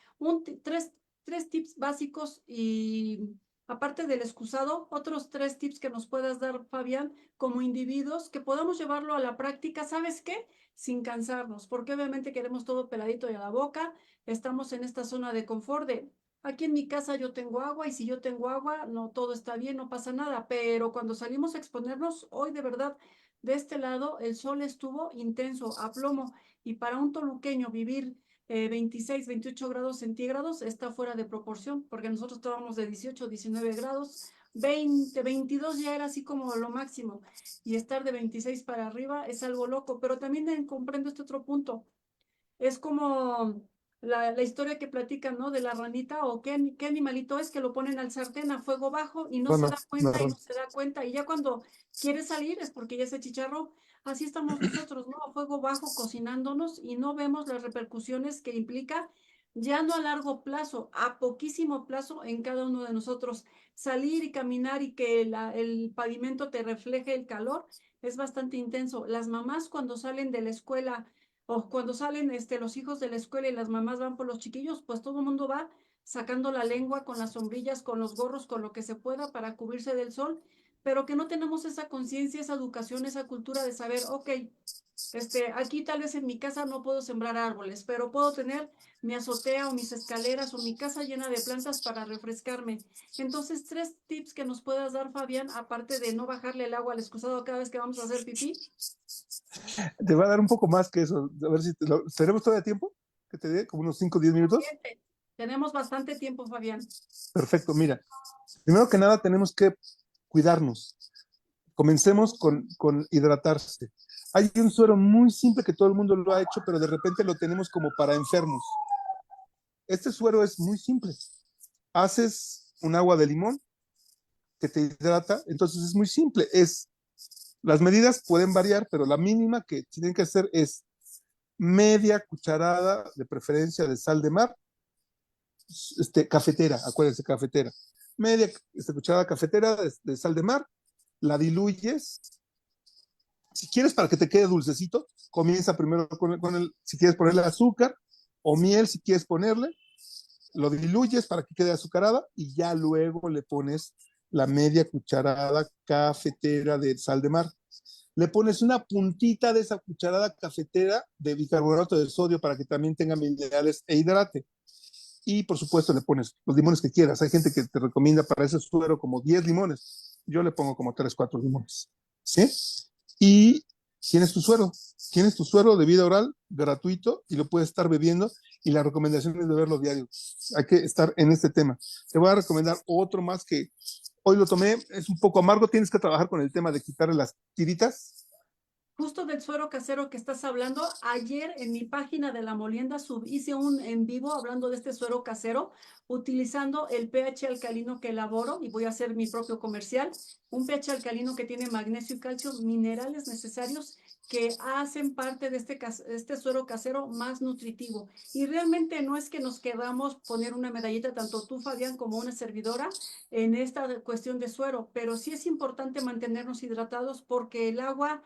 tres tips básicos y aparte del excusado, otros tres tips que nos puedas dar, Fabián, como individuos, que podamos llevarlo a la práctica, ¿sabes qué? Sin cansarnos, porque obviamente queremos todo peladito y a la boca, estamos en esta zona de confort de, aquí en mi casa yo tengo agua y si yo tengo agua, no, todo está bien, no pasa nada, pero cuando salimos a exponernos, hoy de verdad, de este lado, el sol estuvo intenso, a plomo, y para un toluqueño vivir 26, 28 grados centígrados está fuera de proporción, porque nosotros estábamos de 18, 19 grados, 20, 22 ya era así como lo máximo, y estar de 26 para arriba es algo loco, pero también comprendo este otro punto. Es como la historia que platican, ¿no? De la ranita o qué animalito es que lo ponen al sartén a fuego bajo y no se bueno, da cuenta y no se da cuenta. Y ya cuando quiere salir es porque ya se chicharró. Así estamos nosotros, ¿no? A fuego bajo cocinándonos y no vemos las repercusiones que implica ya no a largo plazo, a poquísimo plazo en cada uno de nosotros. Salir y caminar y que el pavimento te refleje el calor es bastante intenso. Las mamás cuando salen de la escuela o cuando salen los hijos de la escuela y las mamás van por los chiquillos, pues todo el mundo va sacando la lengua con las sombrillas, con los gorros, con lo que se pueda para cubrirse del sol, pero que no tenemos esa conciencia, esa educación, esa cultura de saber, ok, aquí tal vez en mi casa no puedo sembrar árboles, pero puedo tener mi azotea o mis escaleras o mi casa llena de plantas para refrescarme. Entonces, tres tips que nos puedas dar, Fabián, aparte de no bajarle el agua al excusado cada vez que vamos a hacer pipí. te va a dar un poco más que eso. A ver si tenemos todavía tiempo, que te dé como unos 5 o 10 minutos. Siete. Tenemos bastante tiempo, Fabián. Perfecto, mira, primero que nada tenemos que cuidarnos. Comencemos con hidratarse. Hay un suero muy simple que todo el mundo lo ha hecho, pero de repente lo tenemos como para enfermos. Este suero es muy simple. Haces un agua de limón que te hidrata, entonces es muy simple. Las medidas pueden variar, pero la mínima que tienen que hacer es media cucharada, de preferencia de sal de mar, cafetera, acuérdense, cafetera. Media cucharada cafetera de sal de mar, la diluyes. Si quieres para que te quede dulcecito, comienza primero si quieres ponerle azúcar o miel, si quieres ponerle, lo diluyes para que quede azucarada y ya luego le pones la media cucharada cafetera de sal de mar. Le pones una puntita de esa cucharada cafetera de bicarbonato de sodio para que también tenga minerales e hidrate. Y por supuesto le pones los limones que quieras. Hay gente que te recomienda para ese suero como 10 limones. Yo le pongo como 3 4 limones. ¿Sí? Y tienes tu suero de vida oral gratuito y lo puedes estar bebiendo y la recomendación es beberlo diario. Hay que estar en este tema. Te voy a recomendar otro más que hoy lo tomé, es un poco amargo, tienes que trabajar con el tema de quitarle las tiritas. Justo del suero casero que estás hablando, ayer en mi página de La Molienda hice un en vivo hablando de este suero casero, utilizando el pH alcalino que elaboro y voy a hacer mi propio comercial, un pH alcalino que tiene magnesio y calcio, minerales necesarios que hacen parte de este suero casero más nutritivo. Y realmente no es que nos queramos poner una medallita, tanto tú, Fabián, como una servidora, en esta cuestión de suero, pero sí es importante mantenernos hidratados porque el agua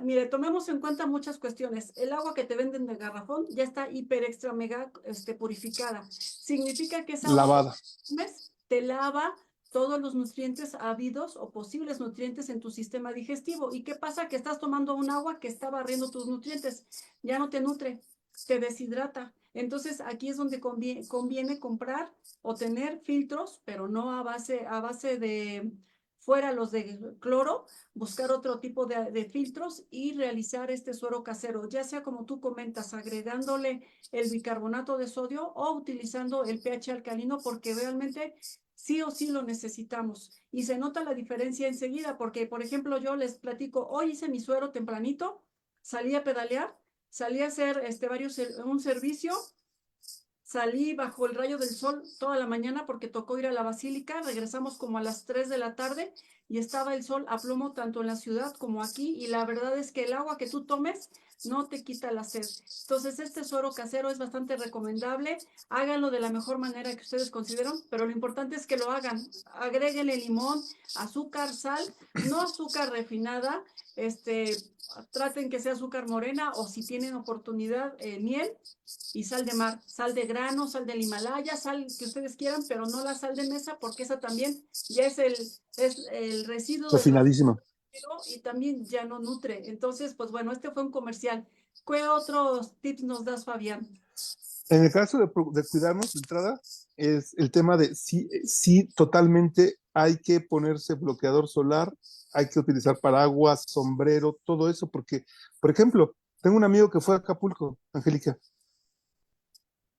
mire, tomemos en cuenta muchas cuestiones. El agua que te venden de garrafón ya está hiper extra mega purificada. Significa que esa agua que Lavada. tomes te lava todos los nutrientes habidos o posibles nutrientes en tu sistema digestivo. ¿Y qué pasa? Que estás tomando un agua que está barriendo tus nutrientes. Ya no te nutre, te deshidrata. Entonces aquí es donde conviene comprar o tener filtros, pero no a base de fuera los de cloro, buscar otro tipo de filtros y realizar este suero casero, ya sea como tú comentas, agregándole el bicarbonato de sodio o utilizando el pH alcalino, porque realmente sí o sí lo necesitamos. Y se nota la diferencia enseguida, porque, por ejemplo, yo les platico, hoy hice mi suero tempranito, salí a pedalear, salí a hacer un servicio. Salí bajo el rayo del sol toda la mañana porque tocó ir a la basílica, regresamos como a las 3 de la tarde y estaba el sol a plomo tanto en la ciudad como aquí y la verdad es que el agua que tú tomes no te quita la sed. Entonces este suero casero es bastante recomendable, háganlo de la mejor manera que ustedes consideran, pero lo importante es que lo hagan, agréguenle limón, azúcar, sal, no azúcar refinada, traten que sea azúcar morena o si tienen oportunidad, miel y sal de mar, sal de grano, sal del Himalaya, sal que ustedes quieran, pero no la sal de mesa porque esa también ya es el residuo de Refinadísimo. y también ya no nutre. Entonces, pues bueno, este fue un comercial. ¿Qué otros tips nos das, Fabián? En el caso de cuidarnos de entrada, es el tema de sí, totalmente hay que ponerse bloqueador solar, hay que utilizar paraguas, sombrero, todo eso, porque, por ejemplo, tengo un amigo que fue a Acapulco, Angélica,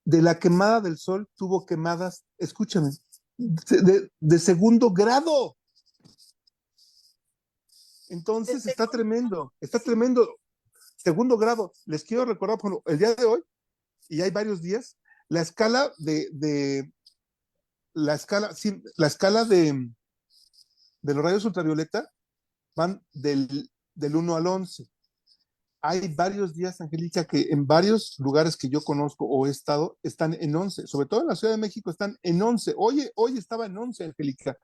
de la quemada del sol tuvo quemadas, escúchame, de segundo grado. Entonces Desde está tremendo, está sí, tremendo. Segundo grado. Les quiero recordar, por ejemplo, el día de hoy, y hay varios días, la escala la escala de los rayos ultravioleta van del 1 al 11. Hay varios días, Angélica, que en varios lugares que yo conozco o he estado, están en 11. Sobre todo en la Ciudad de México están en 11. Hoy estaba en 11, Angélica.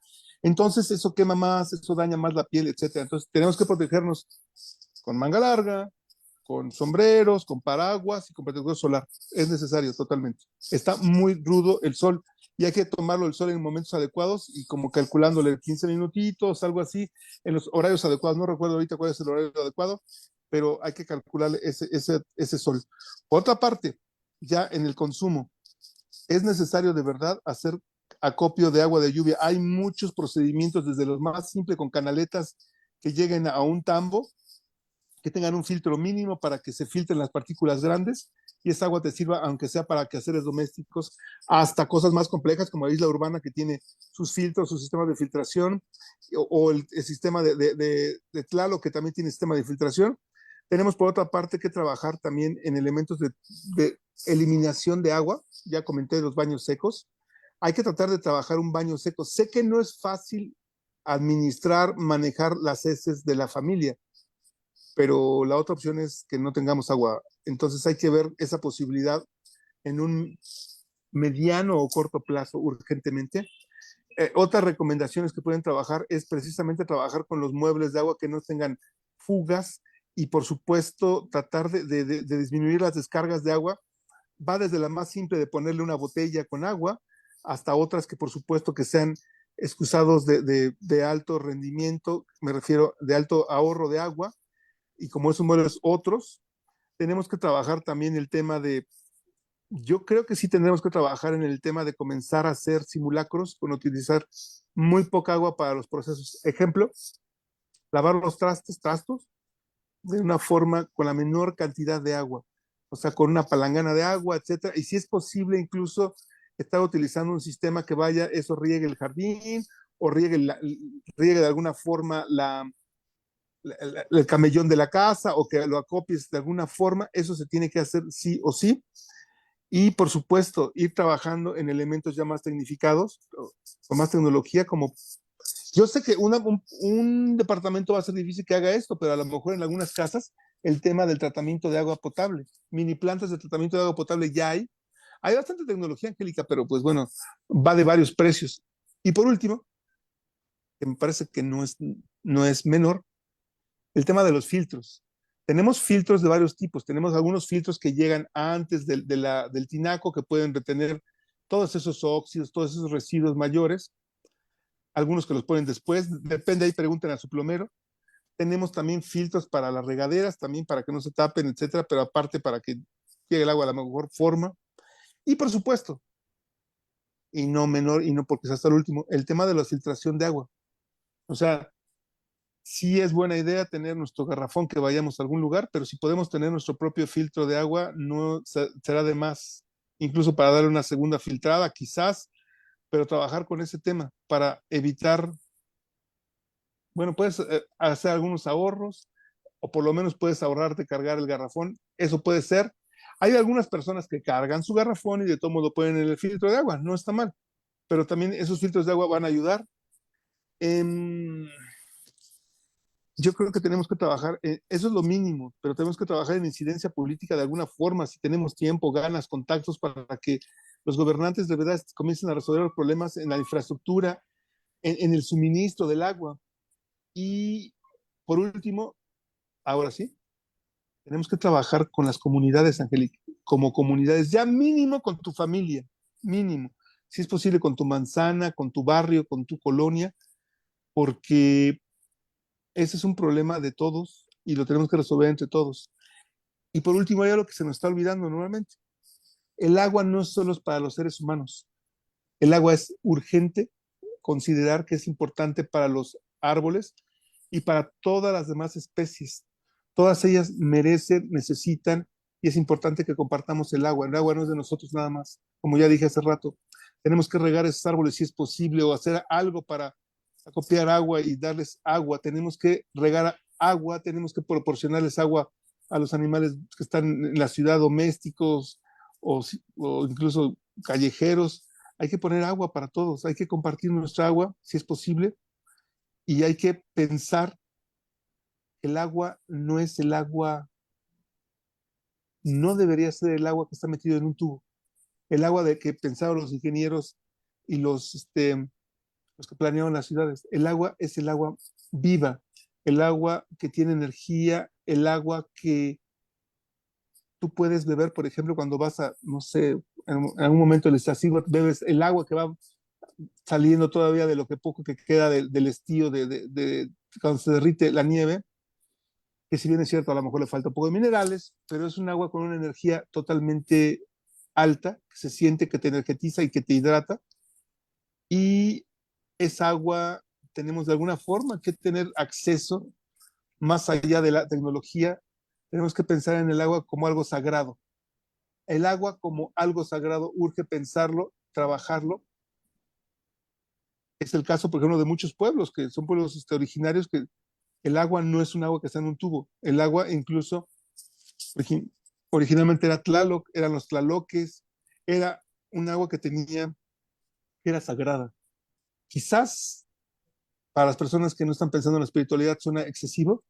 Entonces eso quema más, eso daña más la piel, etcétera. Entonces tenemos que protegernos con manga larga, con sombreros, con paraguas y con protector solar. Es necesario totalmente. Está muy rudo el sol y hay que tomarlo el sol en momentos adecuados y como calculándole 15 minutitos, algo así, en los horarios adecuados. No recuerdo ahorita cuál es el horario adecuado, pero hay que calcular ese sol. Por otra parte, ya en el consumo, es necesario de verdad hacer acopio de agua de lluvia. Hay muchos procedimientos, desde los más simples con canaletas que lleguen a un tambo, que tengan un filtro mínimo para que se filtren las partículas grandes y esa agua te sirva, aunque sea para quehaceres domésticos, hasta cosas más complejas como la isla urbana que tiene sus filtros, sus sistemas de filtración, o el sistema de Tlalo que también tiene sistema de filtración. Tenemos por otra parte que trabajar también en elementos de eliminación de agua, ya comenté los baños secos, hay que tratar de trabajar un baño seco. Sé que no es fácil administrar, manejar las heces de la familia, pero la otra opción es que no tengamos agua. Entonces hay que ver esa posibilidad en un mediano o corto plazo urgentemente. Otras recomendaciones que pueden trabajar es precisamente trabajar con los muebles de agua que no tengan fugas y por supuesto tratar de disminuir las descargas de agua. Va desde la más simple de ponerle una botella con agua hasta otras que por supuesto que sean excusados de alto rendimiento, me refiero de alto ahorro de agua, y como esos modelos otros, tenemos que trabajar también el tema de, yo creo que sí tendremos que trabajar en el tema de comenzar a hacer simulacros con utilizar muy poca agua para los procesos. Ejemplo, lavar los trastos de una forma con la menor cantidad de agua, o sea, con una palangana de agua, etcétera. Y si es posible, incluso estar utilizando un sistema que vaya, eso riegue el jardín o riegue de alguna forma el camellón de la casa o que lo acopies de alguna forma. Eso se tiene que hacer sí o sí. Y por supuesto, ir trabajando en elementos ya más tecnificados, con más tecnología, como yo sé que un departamento va a ser difícil que haga esto, pero a lo mejor en algunas casas el tema del tratamiento de agua potable, mini plantas de tratamiento de agua potable ya hay. Hay bastante tecnología, Angélica, pero pues bueno, va de varios precios. Y por último, que me parece que no es menor, el tema de los filtros. Tenemos filtros de varios tipos. Tenemos algunos filtros que llegan antes del tinaco, que pueden retener todos esos óxidos, todos esos residuos mayores. Algunos que los ponen después, depende, ahí pregunten a su plomero. Tenemos también filtros para las regaderas, también para que no se tapen, etcétera, pero aparte para que llegue el agua de la mejor forma. Y por supuesto, y no menor, y no porque sea hasta el último, el tema de la filtración de agua. O sea, sí es buena idea tener nuestro garrafón que vayamos a algún lugar, pero si podemos tener nuestro propio filtro de agua, no será de más, incluso para darle una segunda filtrada, quizás, pero trabajar con ese tema para evitar, bueno, puedes hacer algunos ahorros, o por lo menos puedes ahorrarte cargar el garrafón, eso puede ser. Hay algunas personas que cargan su garrafón y de todo modo ponen en el filtro de agua, no está mal, pero también esos filtros de agua van a ayudar. Eh, yo creo que tenemos que trabajar, eso es lo mínimo, pero tenemos que trabajar en incidencia política de alguna forma, si tenemos tiempo, ganas, contactos, para que los gobernantes de verdad comiencen a resolver los problemas en la infraestructura, en el suministro del agua. Y por último, ahora sí, tenemos que trabajar con las comunidades, Angélica, como comunidades, ya mínimo con tu familia, mínimo. Si es posible con tu manzana, con tu barrio, con tu colonia, porque ese es un problema de todos y lo tenemos que resolver entre todos. Y por último, hay algo que se nos está olvidando normalmente. El agua no solo es para los seres humanos. El agua es urgente considerar que es importante para los árboles y para todas las demás especies. Todas ellas merecen, necesitan, y es importante que compartamos el agua. El agua no es de nosotros nada más. Como ya dije hace rato, tenemos que regar esos árboles si es posible o hacer algo para acopiar agua y darles agua. Tenemos que regar agua, tenemos que proporcionarles agua a los animales que están en la ciudad, domésticos o incluso callejeros. Hay que poner agua para todos, hay que compartir nuestra agua si es posible y hay que pensar que el agua no es el agua, no debería ser el agua que está metido en un tubo. El agua de que pensaron los ingenieros y los que planearon las ciudades. El agua es el agua viva, el agua que tiene energía, el agua que tú puedes beber, por ejemplo, cuando vas a, no sé, en algún momento del estacio, bebes el agua que va saliendo todavía de lo que poco que queda del estío, cuando se derrite la nieve, que si bien es cierto, a lo mejor le falta un poco de minerales, pero es un agua con una energía totalmente alta, que se siente que te energetiza y que te hidrata, y esa agua tenemos de alguna forma que tener acceso más allá de la tecnología. Tenemos que pensar en el agua como algo sagrado. El agua como algo sagrado urge pensarlo, trabajarlo. Es el caso, por ejemplo, de muchos pueblos, que son pueblos originarios, que el agua no es un agua que está en un tubo. El agua incluso originalmente era Tlaloc, eran los tlaloques, era un agua que era sagrada. Quizás para las personas que no están pensando en la espiritualidad suena excesivo,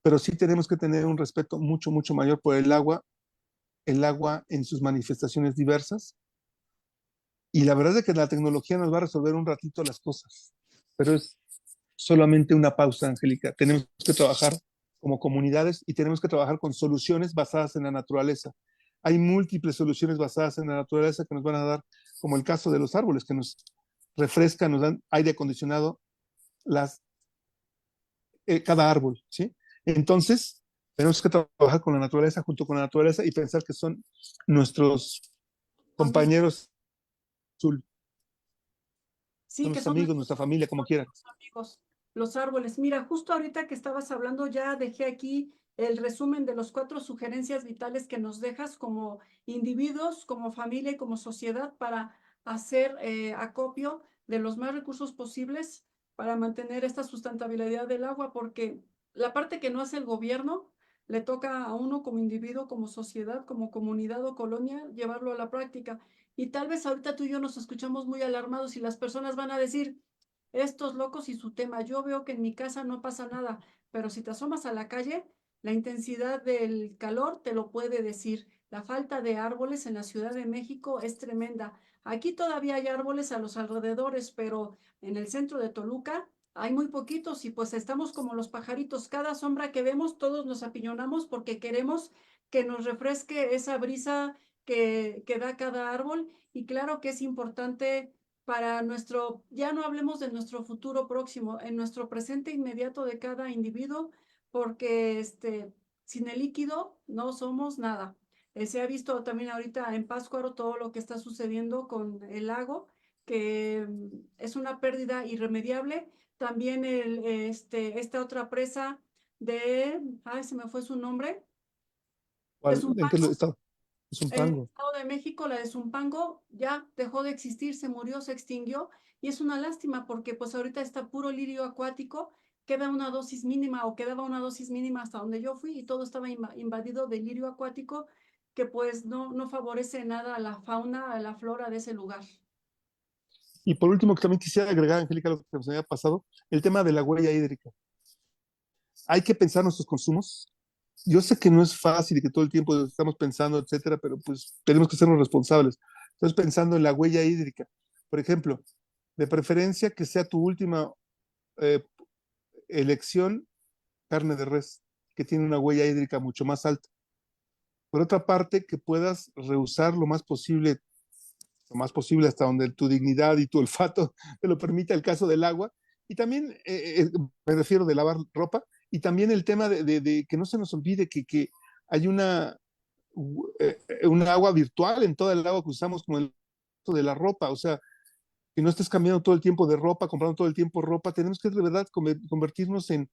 pero sí tenemos que tener un respeto mucho, mucho mayor por el agua en sus manifestaciones diversas. Y la verdad es que la tecnología nos va a resolver un ratito las cosas, pero es solamente una pausa, Angélica. Tenemos que trabajar como comunidades y tenemos que trabajar con soluciones basadas en la naturaleza. Hay múltiples soluciones basadas en la naturaleza que nos van a dar, como el caso de los árboles, que nos refrescan, nos dan aire acondicionado, las, cada árbol, ¿sí? Entonces, tenemos que trabajar con la naturaleza, junto con la naturaleza, y pensar que son nuestros Amigos. compañeros azul, Sí, son que nuestros son amigos, nuestra familia, como quieran. nuestros amigos, los árboles. Mira, justo ahorita que estabas hablando, ya dejé aquí el resumen de los 4 sugerencias vitales que nos dejas como individuos, como familia y como sociedad para hacer acopio de los más recursos posibles para mantener esta sustentabilidad del agua, porque la parte que no hace el gobierno le toca a uno como individuo, como sociedad, como comunidad o colonia, llevarlo a la práctica. Y tal vez ahorita tú y yo nos escuchamos muy alarmados y las personas van a decir, estos locos y su tema, yo veo que en mi casa no pasa nada, pero si te asomas a la calle, la intensidad del calor te lo puede decir. La falta de árboles en la Ciudad de México es tremenda. Aquí todavía hay árboles a los alrededores, pero en el centro de Toluca hay muy poquitos y pues estamos como los pajaritos. Cada sombra que vemos, todos nos apiñonamos porque queremos que nos refresque esa brisa que da cada árbol. Y claro que es importante para nuestro, ya no hablemos de nuestro futuro próximo, en nuestro presente inmediato de cada individuo, porque sin el líquido no somos nada. Se ha visto también ahorita en Pátzcuaro todo lo que está sucediendo con el lago, que es una pérdida irremediable. También esta otra presa ay, se me fue su nombre, de ¿En qué Zumpango. estado? Es un En el pango. Estado de México, la de Zumpango ya dejó de existir, se murió, se extinguió y es una lástima porque pues ahorita está puro lirio acuático, queda una dosis mínima o quedaba una dosis mínima hasta donde yo fui y todo estaba invadido de lirio acuático que pues no favorece nada a la fauna, a la flora de ese lugar. Y por último, que también quisiera agregar, Angélica, lo que nos había pasado, el tema de la huella hídrica. Hay que pensar nuestros consumos. Yo sé que no es fácil y que todo el tiempo estamos pensando, etcétera, pero pues tenemos que sernos responsables. Entonces, pensando en la huella hídrica, por ejemplo, de preferencia que sea tu última eh, elección carne de res, que tiene una huella hídrica mucho más alta. Por otra parte, que puedas rehusar lo más posible hasta donde tu dignidad y tu olfato te lo permita el caso del agua. Y también me refiero de lavar ropa y también el tema de que no se nos olvide que hay una agua virtual en toda el agua que usamos como el de la ropa, o sea, que no estés cambiando todo el tiempo de ropa, comprando todo el tiempo ropa, tenemos que de verdad convertirnos en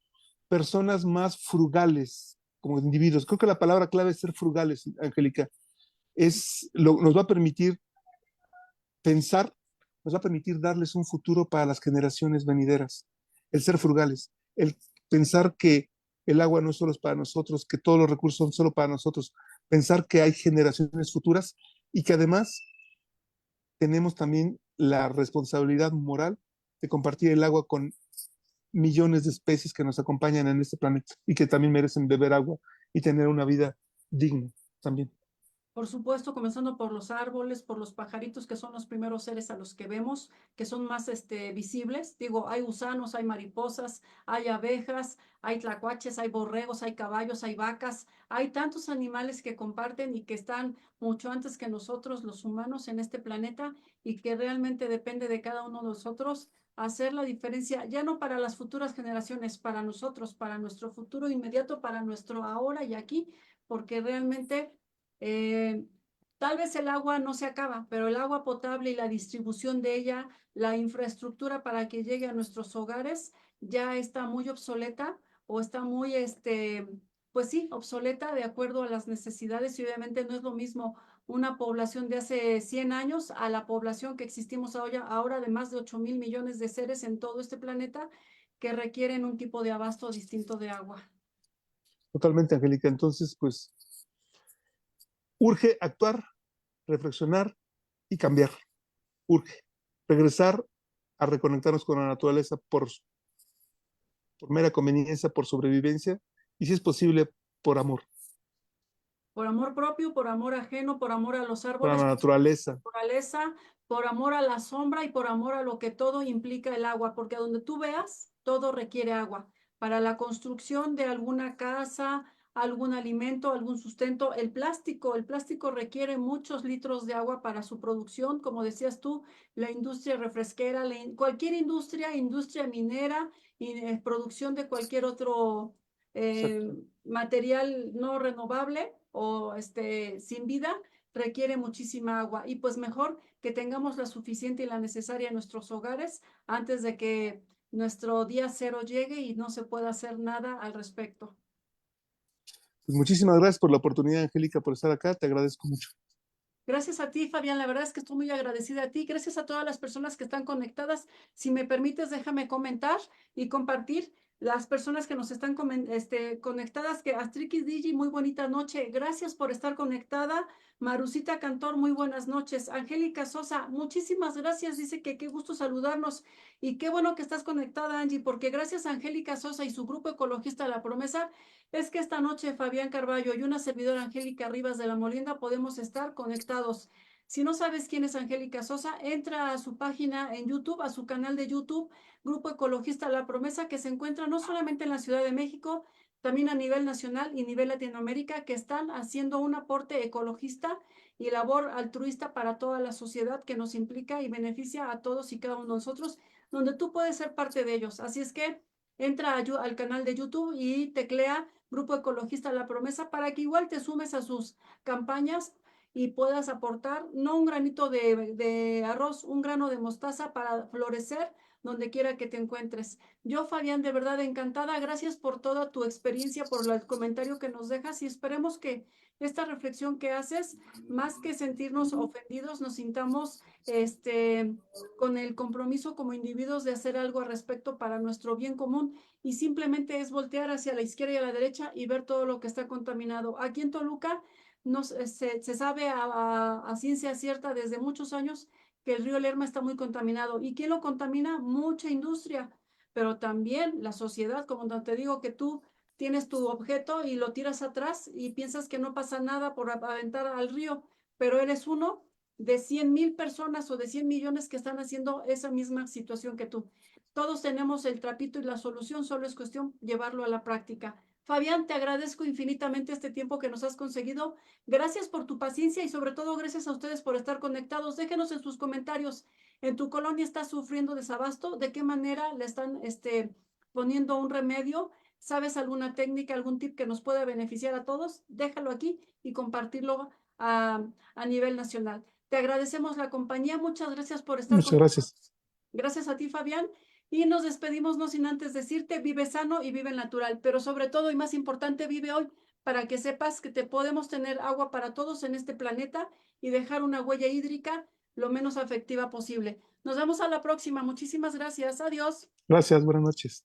personas más frugales como individuos. Creo que la palabra clave es ser frugales, Angélica. Nos va a permitir pensar, nos va a permitir darles un futuro para las generaciones venideras. El ser frugales, el pensar que el agua no solo es para nosotros, que todos los recursos son solo para nosotros, pensar que hay generaciones futuras y que además tenemos también la responsabilidad moral de compartir el agua con millones de especies que nos acompañan en este planeta y que también merecen beber agua y tener una vida digna también. Por supuesto, comenzando por los árboles, por los pajaritos, que son los primeros seres a los que vemos, que son más visibles. Digo, hay gusanos, hay mariposas, hay abejas, hay tlacuaches, hay borregos, hay caballos, hay vacas. Hay tantos animales que comparten y que están mucho antes que nosotros, los humanos, en este planeta y que realmente depende de cada uno de nosotros hacer la diferencia, ya no para las futuras generaciones, para nosotros, para nuestro futuro inmediato, para nuestro ahora y aquí, porque realmente eh, tal vez el agua no se acaba, pero el agua potable y la distribución de ella, la infraestructura para que llegue a nuestros hogares ya está muy obsoleta o está muy, pues sí, obsoleta de acuerdo a las necesidades y obviamente no es lo mismo una población de hace 100 años a la población que existimos ahora de más de 8.000 millones de seres en todo este planeta que requieren un tipo de abasto distinto de agua. Totalmente, Angélica. Entonces, pues, urge actuar, reflexionar y cambiar. Urge regresar a reconectarnos con la naturaleza por mera conveniencia, por sobrevivencia y si es posible, por amor, Por amor propio, por amor ajeno, por amor a los por la árboles, naturaleza. naturaleza, por amor a la sombra y por amor a lo que todo implica el agua, porque a donde tú veas, todo requiere agua. Para la construcción de alguna casa algún alimento, algún sustento. El plástico requiere muchos litros de agua para su producción, como decías tú, la industria refresquera, cualquier industria minera y producción de cualquier otro Exacto. material no renovable o sin vida requiere muchísima agua y pues mejor que tengamos la suficiente y la necesaria en nuestros hogares antes de que nuestro día cero llegue y no se pueda hacer nada al respecto. Pues muchísimas gracias por la oportunidad, Angélica, por estar acá. Te agradezco mucho. Gracias a ti, Fabián. La verdad es que estoy muy agradecida a ti. Gracias a todas las personas que están conectadas. Si me permites, déjame comentar y compartir las personas que nos están conectadas. Que Astrikis Digi, muy bonita noche. Gracias por estar conectada. Marucita Cantor, muy buenas noches. Angélica Sosa, muchísimas gracias. Dice que qué gusto saludarnos y qué bueno que estás conectada, Angie, porque gracias a Angélica Sosa y su grupo ecologista La Promesa es que esta noche Fabián Carballo y una servidora Angélica Rivas de la Molienda podemos estar conectados. Si no sabes quién es Angélica Sosa, entra a su página en YouTube, a su canal de YouTube, Grupo Ecologista La Promesa, que se encuentra no solamente en la Ciudad de México, también a nivel nacional y nivel Latinoamérica, que están haciendo un aporte ecologista y labor altruista para toda la sociedad que nos implica y beneficia a todos y cada uno de nosotros, donde tú puedes ser parte de ellos. Así es que entra al canal de YouTube y teclea Grupo Ecologista La Promesa para que igual te sumes a sus campañas y puedas aportar no un granito de arroz, un grano de mostaza para florecer donde quiera que te encuentres. Yo, Fabián, de verdad encantada. Gracias por toda tu experiencia, por el comentario que nos dejas y esperemos que esta reflexión que haces, más que sentirnos ofendidos, nos sintamos con el compromiso como individuos de hacer algo al respecto para nuestro bien común y simplemente es voltear hacia la izquierda y a la derecha y ver todo lo que está contaminado. Aquí en Toluca se sabe a ciencia cierta desde muchos años que el río Lerma está muy contaminado. ¿Y quién lo contamina? Mucha industria, pero también la sociedad, como te digo que tú tienes tu objeto y lo tiras atrás y piensas que no pasa nada por aventar al río, pero eres uno de 100,000 personas o de 100 millones que están haciendo esa misma situación que tú. Todos tenemos el trapito y la solución, solo es cuestión llevarlo a la práctica. Fabián, te agradezco infinitamente este tiempo que nos has conseguido. Gracias por tu paciencia y sobre todo gracias a ustedes por estar conectados. Déjenos en sus comentarios, ¿en tu colonia está sufriendo desabasto? ¿De qué manera le están poniendo un remedio? ¿Sabes alguna técnica, algún tip que nos pueda beneficiar a todos? Déjalo aquí y compartirlo a nivel nacional. Te agradecemos la compañía. Muchas gracias por estar Muchas con gracias. nosotros. Gracias a ti, Fabián. Y nos despedimos no sin antes decirte, vive sano y vive natural, pero sobre todo y más importante, vive hoy para que sepas que te podemos tener agua para todos en este planeta y dejar una huella hídrica lo menos afectiva posible. Nos vemos a la próxima. Muchísimas gracias. Adiós. Gracias, buenas noches.